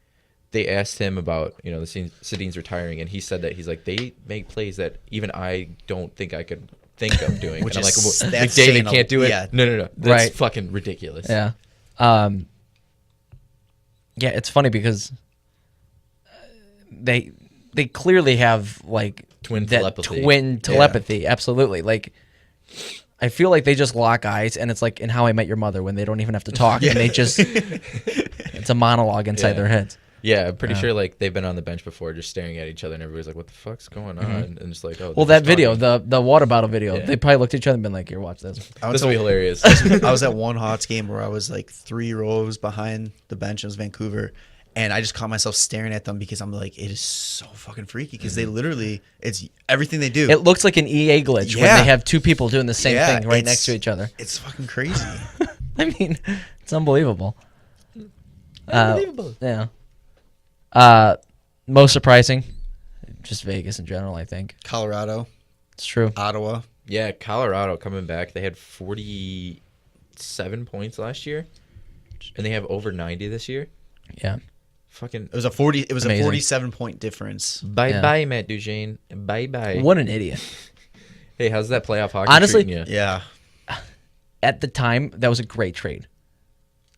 they asked him about, the Sedin's retiring, and he said that he's like, they make plays that even I don't think I could think of doing.
Which
and I'm
is-
like, well,
that's saying
McDavid
a-
can't do it.
yeah.
No. That's
Right.
fucking ridiculous.
Yeah. Yeah, it's funny because they clearly have like
Twin
that
telepathy.
twin telepathy. Absolutely. Like, I feel like they just lock eyes, and it's like in How I Met Your Mother when they don't even have to talk, and they just it's a monologue inside their heads.
Yeah, I'm pretty sure like they've been on the bench before, just staring at each other, and everybody's like, "What the fuck's going on?" And it's like, "Oh."
Well, that video, the water bottle video, they probably looked at each other and been like, "Here, watch this."
This will be hilarious.
I was at one Hawks game where I was like 3 rows behind the bench. It was Vancouver. And I just caught myself staring at them because I'm like, it is so fucking freaky because they literally, it's everything they do.
It looks like an EA glitch when they have two people doing the same thing right next to each other.
It's fucking crazy.
I mean, it's unbelievable. Yeah. Most surprising, just Vegas in general, I think.
Colorado.
It's true.
Ottawa.
Yeah, Colorado coming back. They had 47 points last year, and they have over 90 this year.
Yeah.
Fucking.
It was a 40. It was
Amazing.
a 47-point difference.
Bye, Matt Duchene. Bye.
What an idiot.
Hey, how's that playoff hockey
Honestly,
treating you?
Yeah.
At the time, that was a great trade.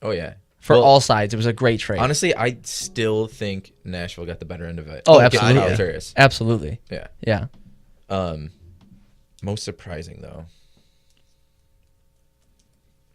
Oh, yeah.
For all sides, it was a great trade.
Honestly, I still think Nashville got the better end of it.
Oh,
Getting
absolutely.
Kyle Turris.
Absolutely.
Yeah.
Yeah.
Most surprising, though.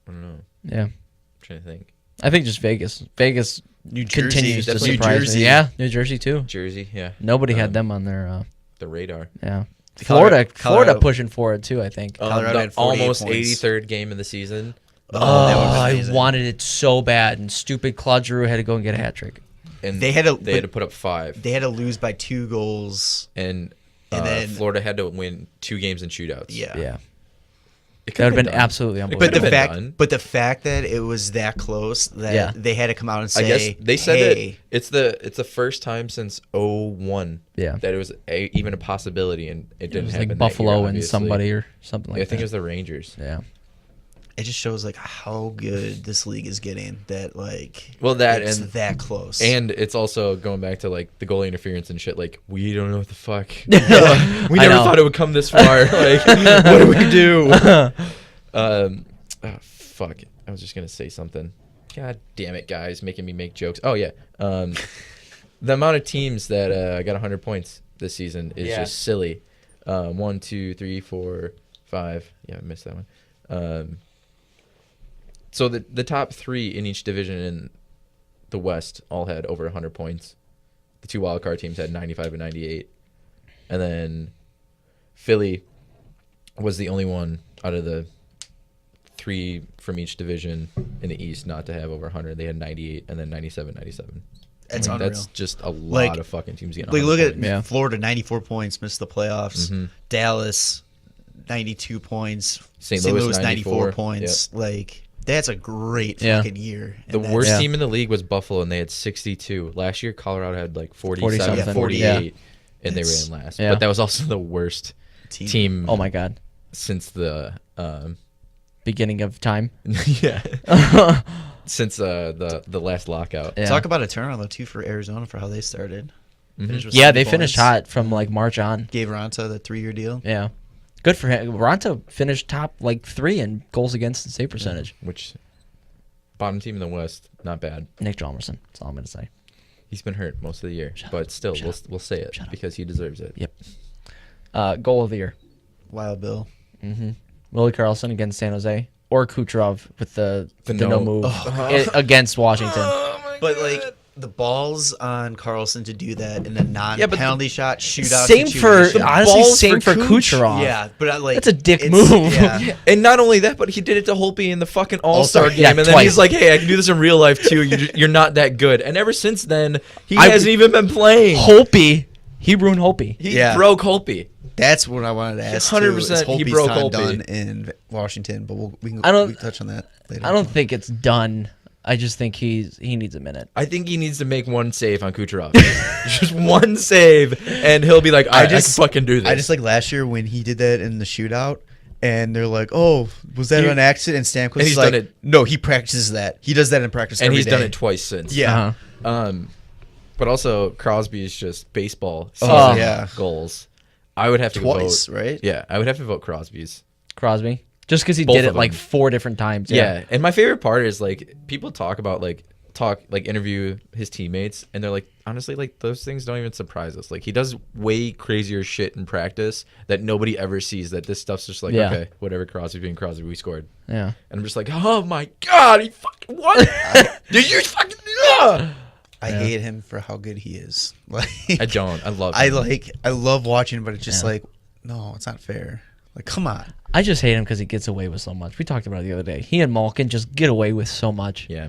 I don't know.
Yeah.
I'm trying to think.
I think just Vegas. Vegas
New Jersey.
continues to
Definitely
surprise
New Jersey.
me. Yeah, New Jersey too.
Jersey, yeah.
Nobody had them on their.
The radar.
Yeah.
Colorado-
Florida pushing for it too. I think.
Colorado
The
had 48
almost
points.
83rd game of the season.
That was
I
amazing.
wanted it so bad, and stupid Claude Giroux had to go and get a hat trick.
And
They had to
put up 5.
They had to lose by 2 goals.
And
then-
Florida had to win 2 games in shootouts.
Yeah.
Yeah,
It
that would have been
done.
absolutely
But
unbelievable.
the
been
fact,
done.
but the fact that it was that close that they had to come out and
I
say,
guess they said
hey,
that it's the first time since 01
Yeah.
that it was even a possibility, and it
It
didn't
was
happen.
like
that
Buffalo
year,
and
obviously.
somebody or something like
I
that.
think it was the Rangers.
Yeah.
it just shows like how good this league is getting. That like,
Well, that
it's
and
that close,
and it's also going back to like the goalie interference and shit. Like we don't know what the fuck.
I
We never
know.
thought it would come this far. Like what do we do? Fuck. I was just gonna say something. God damn it, guys, making me make jokes. Oh yeah. The amount of teams that got 100 points this season is just silly. 1, 2, 3, 4, 5. Yeah, I missed that one. So the top 3 in each division in the West all had over 100 points. The 2 wildcard teams had 95 and 98. And then Philly was the only one out of the 3 from each division in the East not to have over 100. They had 98 and then 97, 97.
That's
I mean,
unreal.
that's just a lot
Like-
of fucking teams getting
like
100
look at
points.
Yeah.
Florida, 94 points, missed the playoffs.
Mhm.
Dallas, 92 points.
St.
St.
Louis,
Louis, 94
94
points. Like that's a great
Yeah.
fucking year.
The
And
worst
Yeah.
team in the league was Buffalo, and they had 62. Last year, Colorado had like 47,
47,
48, and they were
It's-
in last.
Yeah.
But that was also the worst team
Oh my God.
since the
Beginning of time.
yeah since the last lockout.
Yeah.
Talk about a turnaround though too for Arizona for how they started. Finished with
Yeah,
70
they finished
points.
hot from like March on.
Gave Ronta the 3-year deal.
Yeah. Good for him. Ronto finished top like 3 in goals against and save percentage.
Which bottom team in the West, not bad.
Nick Jalmerson. That's all I'm going to say.
He's been hurt most of the year, but still, we'll say it
Shut up.
because he deserves it.
Yep. Goal of the year.
Wild Bill.
Willie Karlsson against San Jose. Or Kucherov with the no
no-
move against Washington.
But like the balls on Carlson to do that in a non-penalty shot shootout.
Same for
situation.
honestly,
balls
same
for
for
Kuch.
Kucherov.
Yeah, but I, like
That's a dick
it's-
move.
Yeah.
And not only that, but he did it to Holtby in the fucking All-Star game,
yeah,
and then
twice.
he's like, "Hey, I can do this in real life too. You're not that good." And ever since then, he
I-
hasn't even been playing.
Holtby. He ruined Holtby.
He
Yeah.
broke Holtby.
That's what I wanted to ask.
100% he broke Holtby.
done in Washington, but we can touch on that later.
I don't think it's done. I just think he needs a minute.
I think he needs to make one save on Kucherov. Just one save, and he'll be like, I can fucking do this.
I just like last year when he did that in the shootout, and they're like, "Oh, was that an accident?" And Stamkos
and he's
is like,
done it-
"No, he practices that. He does that in practice,
and
every
he's done
day."
it twice since.
Yeah,
But also Crosby is just baseball
Oh,
season
yeah.
goals. I would have to
twice,
vote.
right?
Yeah, I would have to vote Crosby's.
Crosby. Just because he
Both
did it
of
like
them.
4 different times.
Yeah. And my favorite part is like people talk about interview his teammates, and they're like, honestly, like, those things don't even surprise us. Like, he does way crazier shit in practice that nobody ever sees, that this stuff's just like, okay, whatever, Crosby being Crosby, we scored.
Yeah.
And I'm just like, oh my God, he fucking what? Did you fucking
I hate him for how good he is. Like,
I don't. I love him.
I love watching him, but it's just like, no, it's not fair. Like, come on.
I just hate him because he gets away with so much. We talked about it the other day. He and Malkin just get away with so much.
Yeah.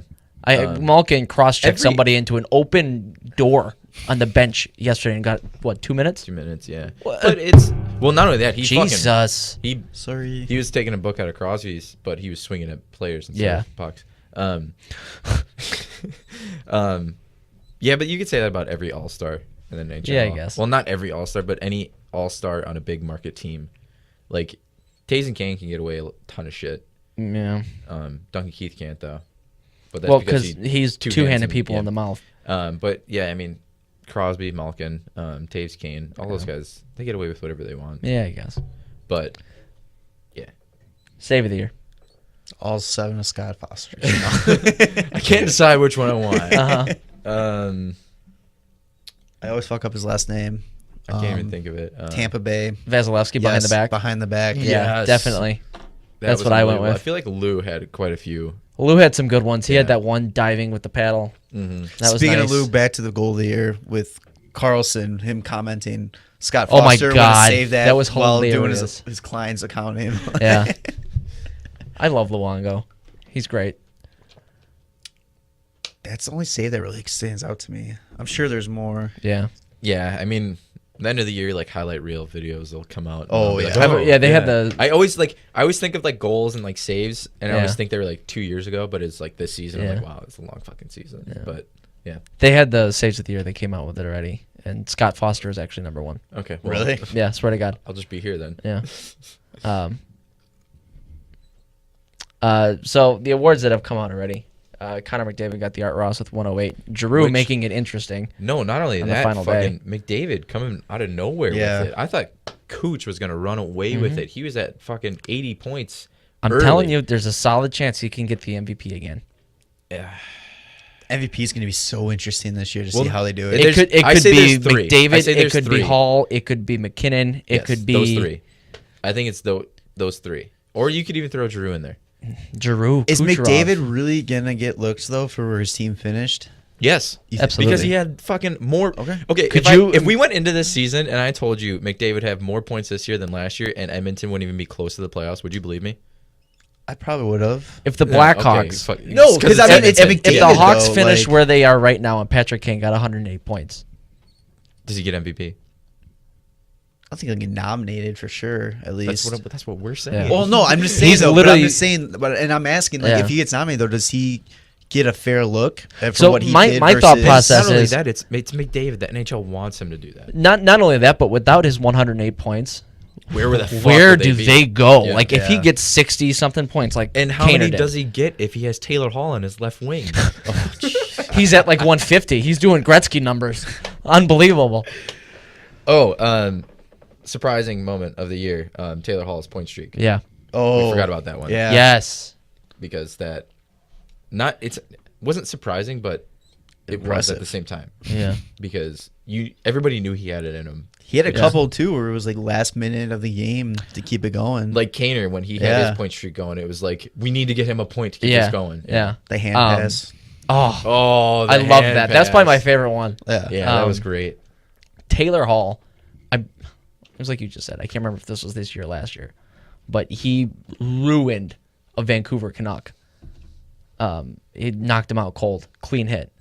Malkin cross-checked somebody into an open door on the bench yesterday and got, 2 minutes?
2 minutes, yeah. But it's, well, not only that, he
Jesus.
He was taking a book out of Crosby's, but he was swinging at players instead of pucks. Yeah, but you could say that about every All-Star in the NHL.
Yeah, I guess.
Well, not every All-Star, but any All-Star on a big market team. Like, Taves and Kane can get away a ton of shit.
Yeah.
Duncan Keith can't, though. But that's because
he's two-handed people in the mouth.
But, yeah, I mean, Crosby, Malkin, Taves, Kane, all those guys, they get away with whatever they want.
Yeah, I guess.
But, yeah.
Save of the year.
All 7 of Scott Foster.
I can't decide which one I want.
I always fuck up his last name.
I can't even think of it.
Tampa Bay.
Vasilevsky behind the back.
Behind the back.
Yeah,
Yes.
definitely. That's
was
what I went
unbelievable.
with.
I feel like Lou had quite a few.
Lou had some good ones. He had that one diving with the paddle.
Mm-hmm.
That was
Speaking
nice.
of Lou, back to the goal of the year with Carlson, him commenting Scott
Oh my
Foster would
God,
save that,
that was
while doing
hilarious.
his client's accounting.
Yeah. I love Luongo. He's great.
That's the only save that really stands out to me. I'm sure there's more.
Yeah.
Yeah, I mean, the end of the year, like highlight reel videos will come out.
Oh,
and
yeah.
I'll be like,
Yeah, they had the.
I always think of like goals and like saves, and I
Yeah.
always think they were like 2 years ago, but it's like this season.
Yeah.
I'm like, wow, it's a long fucking season.
Yeah.
But yeah,
They had the saves of the year. They came out with it already. And Scott Foster is actually number 1.
okay, well,
Really?
Yeah, swear to God.
I'll just be here then.
Yeah. So the awards that have come out already. Connor McDavid got the Art Ross with 108. Giroux making it interesting.
No, not only
On the
that,
final
fucking McDavid coming out of nowhere with it. I thought Cooch was gonna run away with it. He was at fucking 80 points.
I'm
early.
telling you, there's a solid chance he can get the MVP again.
Yeah.
MVP is going to be so interesting this year to see how they do it.
It could
I
be
say there's three. I
McDavid.
say
It
there's
could be
three.
Hall. It could be McKinnon. It
Yes,
could be
those three. I think it's those three. Or you could even throw Giroux in there.
Giroux.
Is
Kucherov.
McDavid really going to get looks, though, for where his team finished?
Yes,
Absolutely.
because he had fucking more. Okay.
Could
If we went into this season and I told you McDavid would have more points this year than last year, and Edmonton wouldn't even be close to the playoffs, would you believe me?
I probably would have.
If the
Yeah,
Blackhawks,
okay,
No, because I mean, it's
if
McDavid,
the Hawks
though,
finish
like-
where they are right now, and Patrick Kane got 108 points,
Does he get MVP?
I think he'll get nominated for sure, at least.
That's what we're saying.
Yeah.
Well, no, I'm just saying,
He's
though,
literally-
I'm just saying, and I'm asking, like,
Yeah.
if he gets nominated, though, does he get a fair look for
So
what he
my-
did
my thought
versus-
process
Not only
is-
that, it's McDavid. The NHL wants him to do that.
not only that, but without his 108 points,
Where the fuck
where
would
do
be?
they go?
Yeah.
Like if he
Yeah.
gets 60 something points, like
And how
Kaner
many
did.
does he get if he has Taylor Hall on his left wing?
He's at like 150. He's doing Gretzky numbers. Unbelievable.
Surprising moment of the year. Taylor Hall's point streak.
Yeah.
Oh,
We forgot about that one.
Yeah.
Yes.
Because that wasn't surprising, but it was
Impressive.
at the same time.
Yeah.
Because everybody knew he had it in him.
He had a couple, too, where it was like last minute of the game to keep it going.
Like Kaner, when he had
Yeah.
his point streak going, it was like, we need to get him a point to keep
Yeah.
this going.
Yeah.
the hand
Um,
pass.
Oh,
Oh,
I love that. That's probably my favorite one.
Yeah.
Yeah, that was
Um,
great.
Taylor Hall, it was like you just said. I can't remember if this was this year or last year, but he ruined a Vancouver Canuck. He knocked him out cold, clean hit.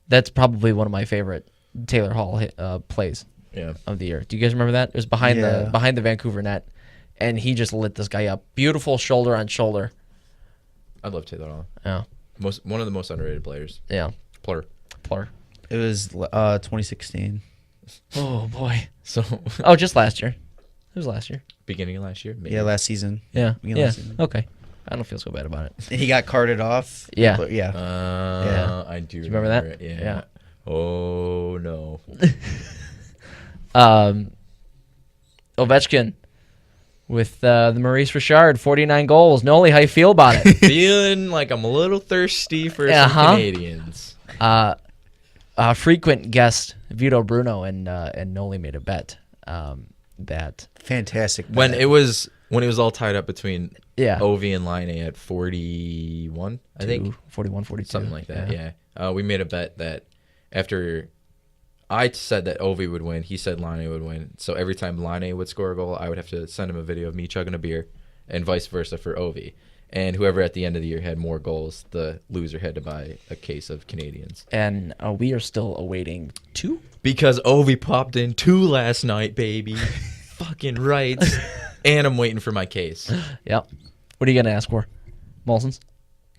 That's probably one of my favorite Taylor Hall plays
Yeah.
of the year. Do you guys remember that? It was behind the Vancouver net, and he just lit this guy up. Beautiful shoulder on shoulder.
I love Taylor Hall.
Yeah,
One of the most underrated players.
yeah.
Plur.
It was 2016.
Oh boy.
So
Oh, just last year. It was last year.
beginning of last year. Maybe.
Yeah, last season.
Yeah.
Beginning
Yeah.
last season.
Okay. I don't feel so bad about it.
And he got carted off.
Yeah.
Yeah.
Yeah. I do.
you remember that?
it. Yeah.
Yeah.
Oh no.
Ovechkin with the Maurice Richard, 49 goals. Nolly, how you feel about it?
Feeling like I'm a little thirsty for some Canadians.
frequent guest Vito Bruno and Nolly made a bet that
Fantastic.
When
bet.
it was all tied up between
Yeah.
Ovi and Line at 41, I think
41, 42.
something like that. Yeah. We made a bet that after I said that Ovi would win, he said Line would win. So every time Line would score a goal, I would have to send him a video of me chugging a beer, and vice versa for Ovi. And whoever at the end of the year had more goals, the loser had to buy a case of Canadians.
And we are still awaiting 2.
Because Ovi popped in 2 last night, baby. Fucking right. And I'm waiting for my case.
Yep. What are you gonna ask for? Molson's?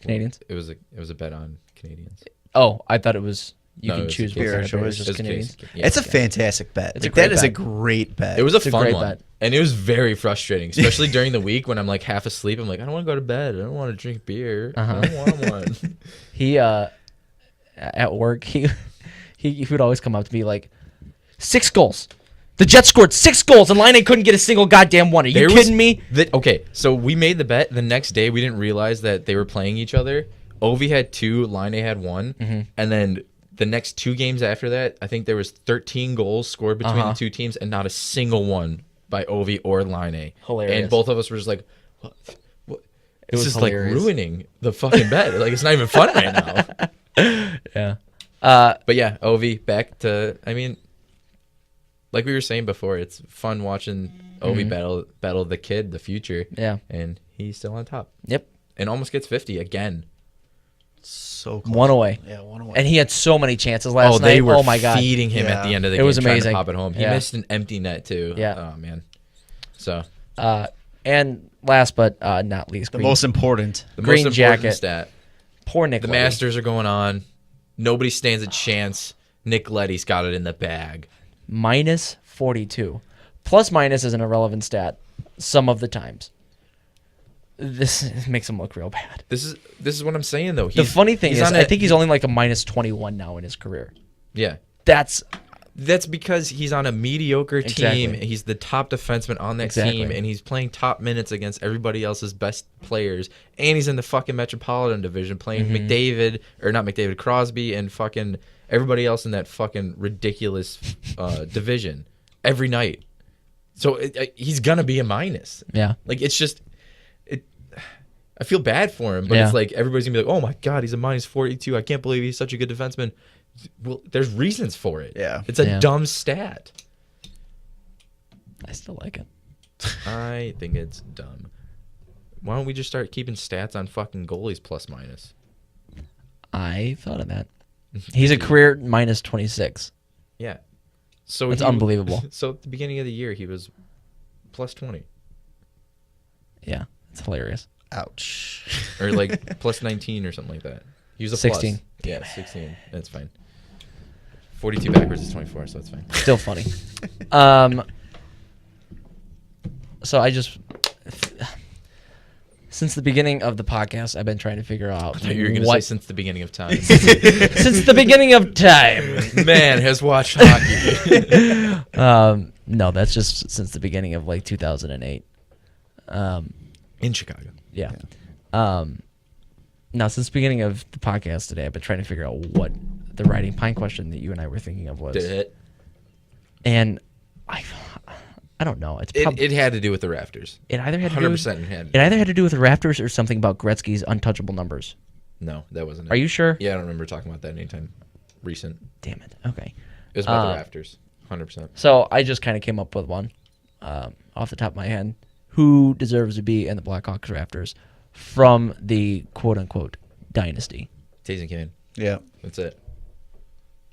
Canadians?
It was a bet on Canadians.
Oh, I thought it was you
No,
can
it was
choose
a
what
case.
kind of beer. It was
It
just
was a
Canadians.
case. Yeah.
It's a fantastic bet.
It's a
Like,
great
that is a
bet.
great bet.
It was a
It's a
fun
great
one.
bet.
And it was very frustrating, especially during the week when I'm like half asleep. I'm like, I don't want to go to bed. I don't want to drink beer. I don't want one.
He at work he would always come up to me like 6 goals. The Jets scored 6 goals and Line couldn't get a single goddamn one. Are you kidding me?
Okay, so we made the bet. The next day, we didn't realize that they were playing each other. Ovi had 2, Line had 1.
Mm-hmm.
And then the next 2 games after that, I think there was 13 goals scored between the 2 teams and not a single one by Ovi or Line.
Hilarious.
And both of us were just like, what?
It was
This is
hilarious.
like ruining the fucking bet. Like, it's not even fun right now.
Yeah.
But yeah, Ovi back to, I mean, like we were saying before, it's fun watching Ovi battle the kid, the future.
Yeah.
And he's still on top.
Yep.
And almost gets 50 again.
so close.
1 away.
Yeah, 1 away.
And he had so many chances last night.
They were
oh my god.
feeding him at
Yeah.
the end of the
It
game,
was
trying
amazing.
to pop it home. He
Yeah.
missed an empty net too.
Yeah.
Oh man. So
And last but not least,
the
Green,
most important.
the
Green
most important
jacket.
stat.
poor Nick
The
Leddy.
Masters are going on. Nobody stands a chance. Nick Leddy's got it in the bag.
Minus 42. Plus minus is an irrelevant stat some of the times. This makes him look real bad.
This is what I'm saying though.
The funny thing is,
on
I think he's only like a minus 21 now in his career.
yeah.
That's
because he's on a mediocre team.
Exactly.
He's the top defenseman on that
Exactly.
team, and he's playing top minutes against everybody else's best players. And he's in the fucking Metropolitan Division playing McDavid, or not McDavid, Crosby, and fucking everybody else in that fucking ridiculous division every night. So he's gonna be a minus.
yeah.
Like it's just, I feel bad for him, but
Yeah.
it's like everybody's gonna be like, "Oh my god, he's a minus 42. I can't believe he's such a good defenseman." Well, there's reasons for it.
Yeah.
It's a
Yeah.
dumb stat.
I still like it.
I think it's dumb. Why don't we just start keeping stats on fucking goalies plus minus?
I thought of that. He's a career minus 26.
Yeah. So
It's unbelievable.
So at the beginning of the year, he was plus 20
Yeah, it's hilarious.
Ouch.
or like plus 19 or something like that. He was a
16.
plus. Yeah, 16. That's fine. 42 backwards is 24, so it's fine.
Still funny. So I just, since the beginning of the podcast, I've been trying to figure out
You're going to say
what
since the beginning of time.
since the beginning of time.
Man has watched hockey.
No, that's just since the beginning of like 2008.
In Chicago.
Yeah. Now, since the beginning of the podcast today, I've been trying to figure out what the riding pine question that you and I were thinking of was.
Did it hit?
And I don't know. It's
It had to do with the rafters.
it either had to do with,
100% it had.
it either had to do with the Raptors or something about Gretzky's untouchable numbers.
No, that wasn't it.
Are you sure?
Yeah, I don't remember talking about that anytime recent.
Damn it. Okay.
It was about the rafters. 100%.
So I just kind of came up with one off the top of my head. Who deserves to be in the Blackhawks Raptors from the quote-unquote dynasty?
Taze and Kane.
Yeah.
That's it.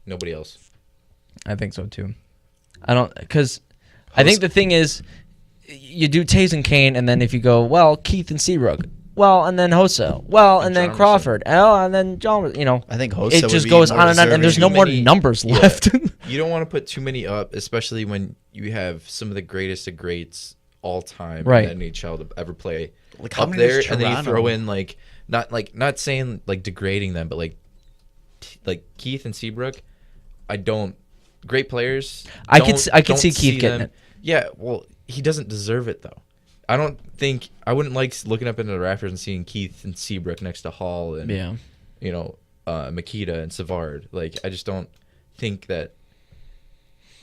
Nobody else.
I think so, too. Because I think the thing is, you do Taze and Kane, and then if you go, well, Keith and Seabrook, well, and then Hossa, well, and then
John
Crawford, and then John,
I think Hossa
it
would
just
be
goes
more
on and on, and there's no
deserving.
more numbers left.
You don't want to put too many up, especially when you have some of the greatest of greats all time
Right.
in the NHL to ever play
Like, how
up
many
there,
does
and then you
Toronto?
throw in not saying like degrading them, but like Keith and Seabrook. Great players.
I could
don't
see Keith getting
them.
it.
Yeah, well, he doesn't deserve it though. I wouldn't like looking up into the rafters and seeing Keith and Seabrook next to Hall and
Yeah.
Makita and Savard. Like I just don't. think that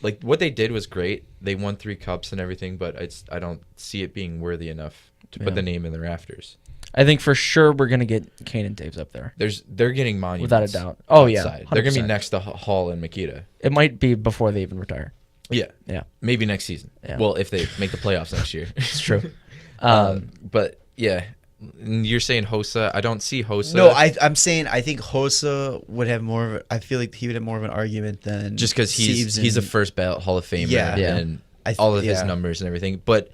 like what they did was great. They won 3 cups and everything, but I don't see it being worthy enough to put the name in the rafters.
I think for sure we're gonna get Kane and Taves up there.
They're getting monuments
without a doubt. Oh
outside.
yeah, 100%.
They're gonna be next to Hall and Makita.
It might be before they even retire.
Yeah, maybe next season.
Yeah.
Well, if they make the playoffs next year,
It's true.
but yeah, you're saying Hossa. I don't see Hossa.
No, I'm saying I think Hossa would have more of I feel like he would have more of an argument than
just because he's a first ballot Hall of Famer and all of his numbers and everything. But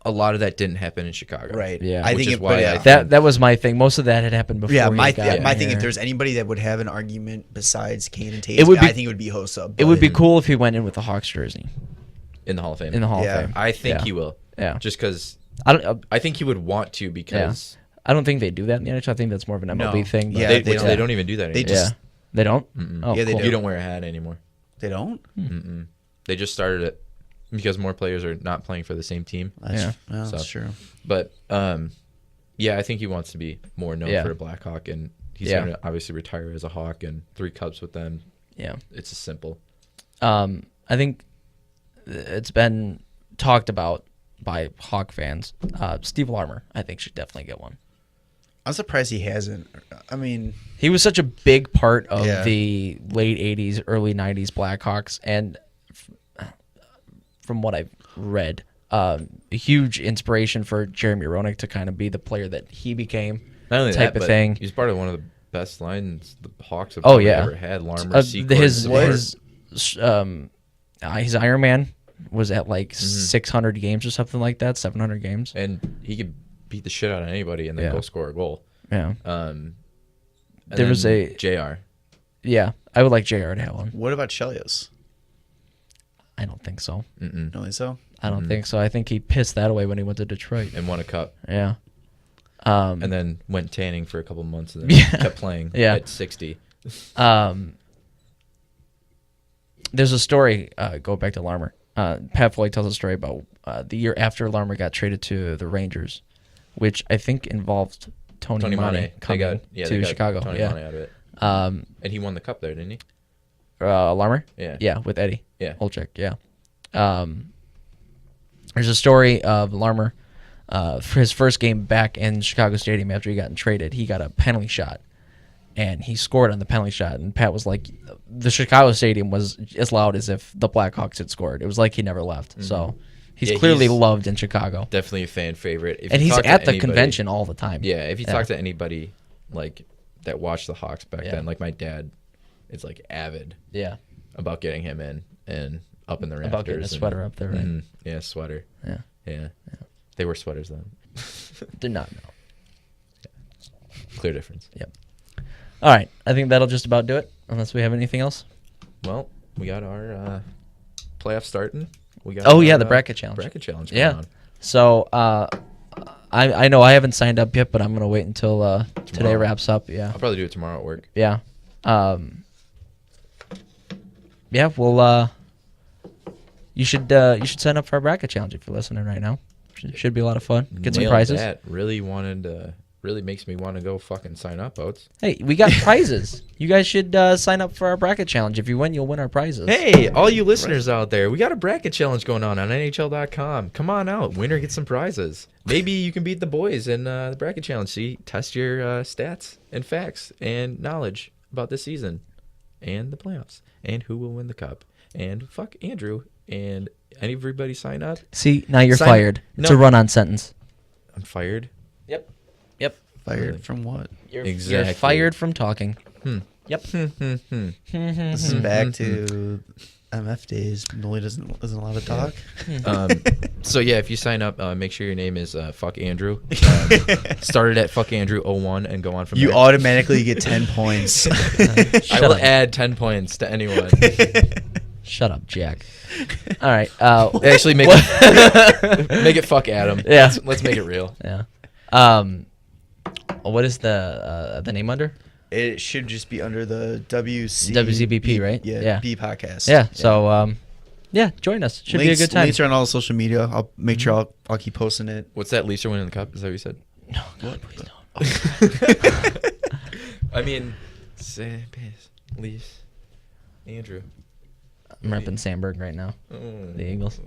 a lot of that didn't happen in Chicago.
Right.
Yeah.
I
which
think
is why I think
that was my thing. Most of that had happened before.
Yeah,
he
my
got
thing,
here.
if there's anybody that would have an argument besides Kane and Taves,
I
think it would be Hossa.
It would be cool if he went in with the Hawks jersey
in the Hall of Fame.
in the Hall of Fame.
I think he will.
Yeah.
Just because
I
think he would want to because
I don't think they do that in the NHL. I think that's more of an MLB thing. But
Yeah,
they don't even do that anymore.
They just
they don't. Oh,
Yeah, they
cool.
do.
You don't wear a hat anymore.
they don't.
They just started it because more players are not playing for the same team.
That's
So-
true.
But I think he wants to be more known
Yeah.
for a Blackhawk, and he's
Yeah.
going to obviously retire as a Hawk and 3 cups with them.
Yeah.
It's as simple.
I think it's been talked about by Hawk fans. Steve Larmer, I think, should definitely get one.
I'm surprised he hasn't. I mean,
He was such a big part of
Yeah.
the late 80s, early 90s Blackhawks, and from what I've read, a huge inspiration for Jeremy Roenick to kind of be the player that he became.
Not only
type
that,
of
but
thing.
he's part of one of the best lines the Hawks have ever had. Larmer,
his Iron Man was at like 600 games or something like that, 700 games.
and he could beat the shit out of anybody and then go score a goal.
Yeah.
There
was a
JR.
Yeah, I would like JR to have one.
what about Chelios?
I don't think so.
Don't think so.
I don't think so. I think he pissed that away when he went to Detroit.
And won a cup.
Yeah.
And then went tanning for a couple months and then kept playing at 60.
There's a story, go back to Larmer. Pat Floyd tells a story about the year after Larmer got traded to the Rangers, which I think involved Tony Mane coming to Chicago.
Tony Mane out of it. And he won the cup there, didn't he?
Larmer?
Yeah.
Yeah, with Eddie.
Yeah.
Olczyk, yeah. There's a story of Larmer, for his first game back in Chicago Stadium after he got traded, he got a penalty shot. And he scored on the penalty shot. And Pat was like, the Chicago Stadium was as loud as if the Blackhawks had scored. It was like he never left. So he's clearly loved in Chicago.
Definitely a fan favorite.
And he's at the convention all the time.
Yeah, if you talk to anybody like that watched the Hawks back then, like my dad is like avid about getting him in and up in the rafters.
About getting a sweater up there, right?
Yeah, sweater.
Yeah.
They wear sweaters then.
Did not know.
Clear difference.
Yep. All right. I think that'll just about do it, unless we have anything else.
Well, we got our playoff starting. We got
the bracket challenge.
Bracket challenge going on.
So I know I haven't signed up yet, but I'm gonna wait until today wraps up. Yeah.
I'll probably do it tomorrow at work.
Yeah. Well, you should sign up for our bracket challenge if you're listening right now. Should be a lot of fun. Get some
Nailed
prizes.
That really makes me want to go fucking sign up, Oates.
Hey, we got prizes. You guys should sign up for our bracket challenge. If you win, you'll win our prizes.
Hey, all you listeners out there, we got a bracket challenge going on NHL.com. Come on out. Winner gets some prizes. Maybe you can beat the boys in the bracket challenge. See, test your stats and facts and knowledge about this season and the playoffs and who will win the cup. And fuck Andrew and everybody sign up.
See, now you're fired. It's a run-on sentence.
I'm fired?
Yep.
Fired from what?
You're
Exactly.
fired from talking. Yep.
This is back to MF days. Nolly isn't allowed to talk.
So yeah, if you sign up, make sure your name is fuck Andrew. Started at fuck Andrew 01 and go on from
You
there.
automatically get 10 points.
I will add 10 points to anyone.
Shut up, Jack. All right.
Actually, make it fuck Adam.
Yeah.
Let's make it real.
Yeah. What is the name under?
It should just be under the
WCBP, right?
Yeah. B podcast.
Yeah. So, join us. Should be a good time.
Links are on all the social media. I'll make sure I'll keep posting it.
What's that? Leafs are winning the cup? Is that what you said?
No, God, please don't.
I mean, Leafs. Andrew.
I'm repping Sandberg right now. The Eagles.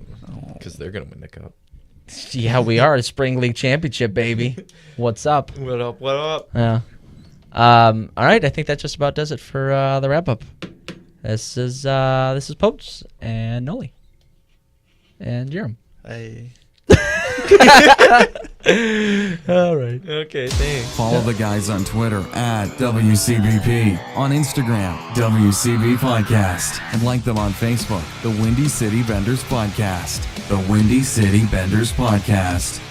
Because they're going to win the cup.
Yeah, we are. Spring League Championship, baby. What's up?
What up? What up?
Yeah. All right. I think that just about does it for the wrap up. This is Poets and Nolly and Jarom. All right.
Okay, thanks.
Follow the guys on Twitter at WCBP, on Instagram, WCBPodcast, and like them on Facebook, the Windy City Benders Podcast. The Windy City Benders Podcast.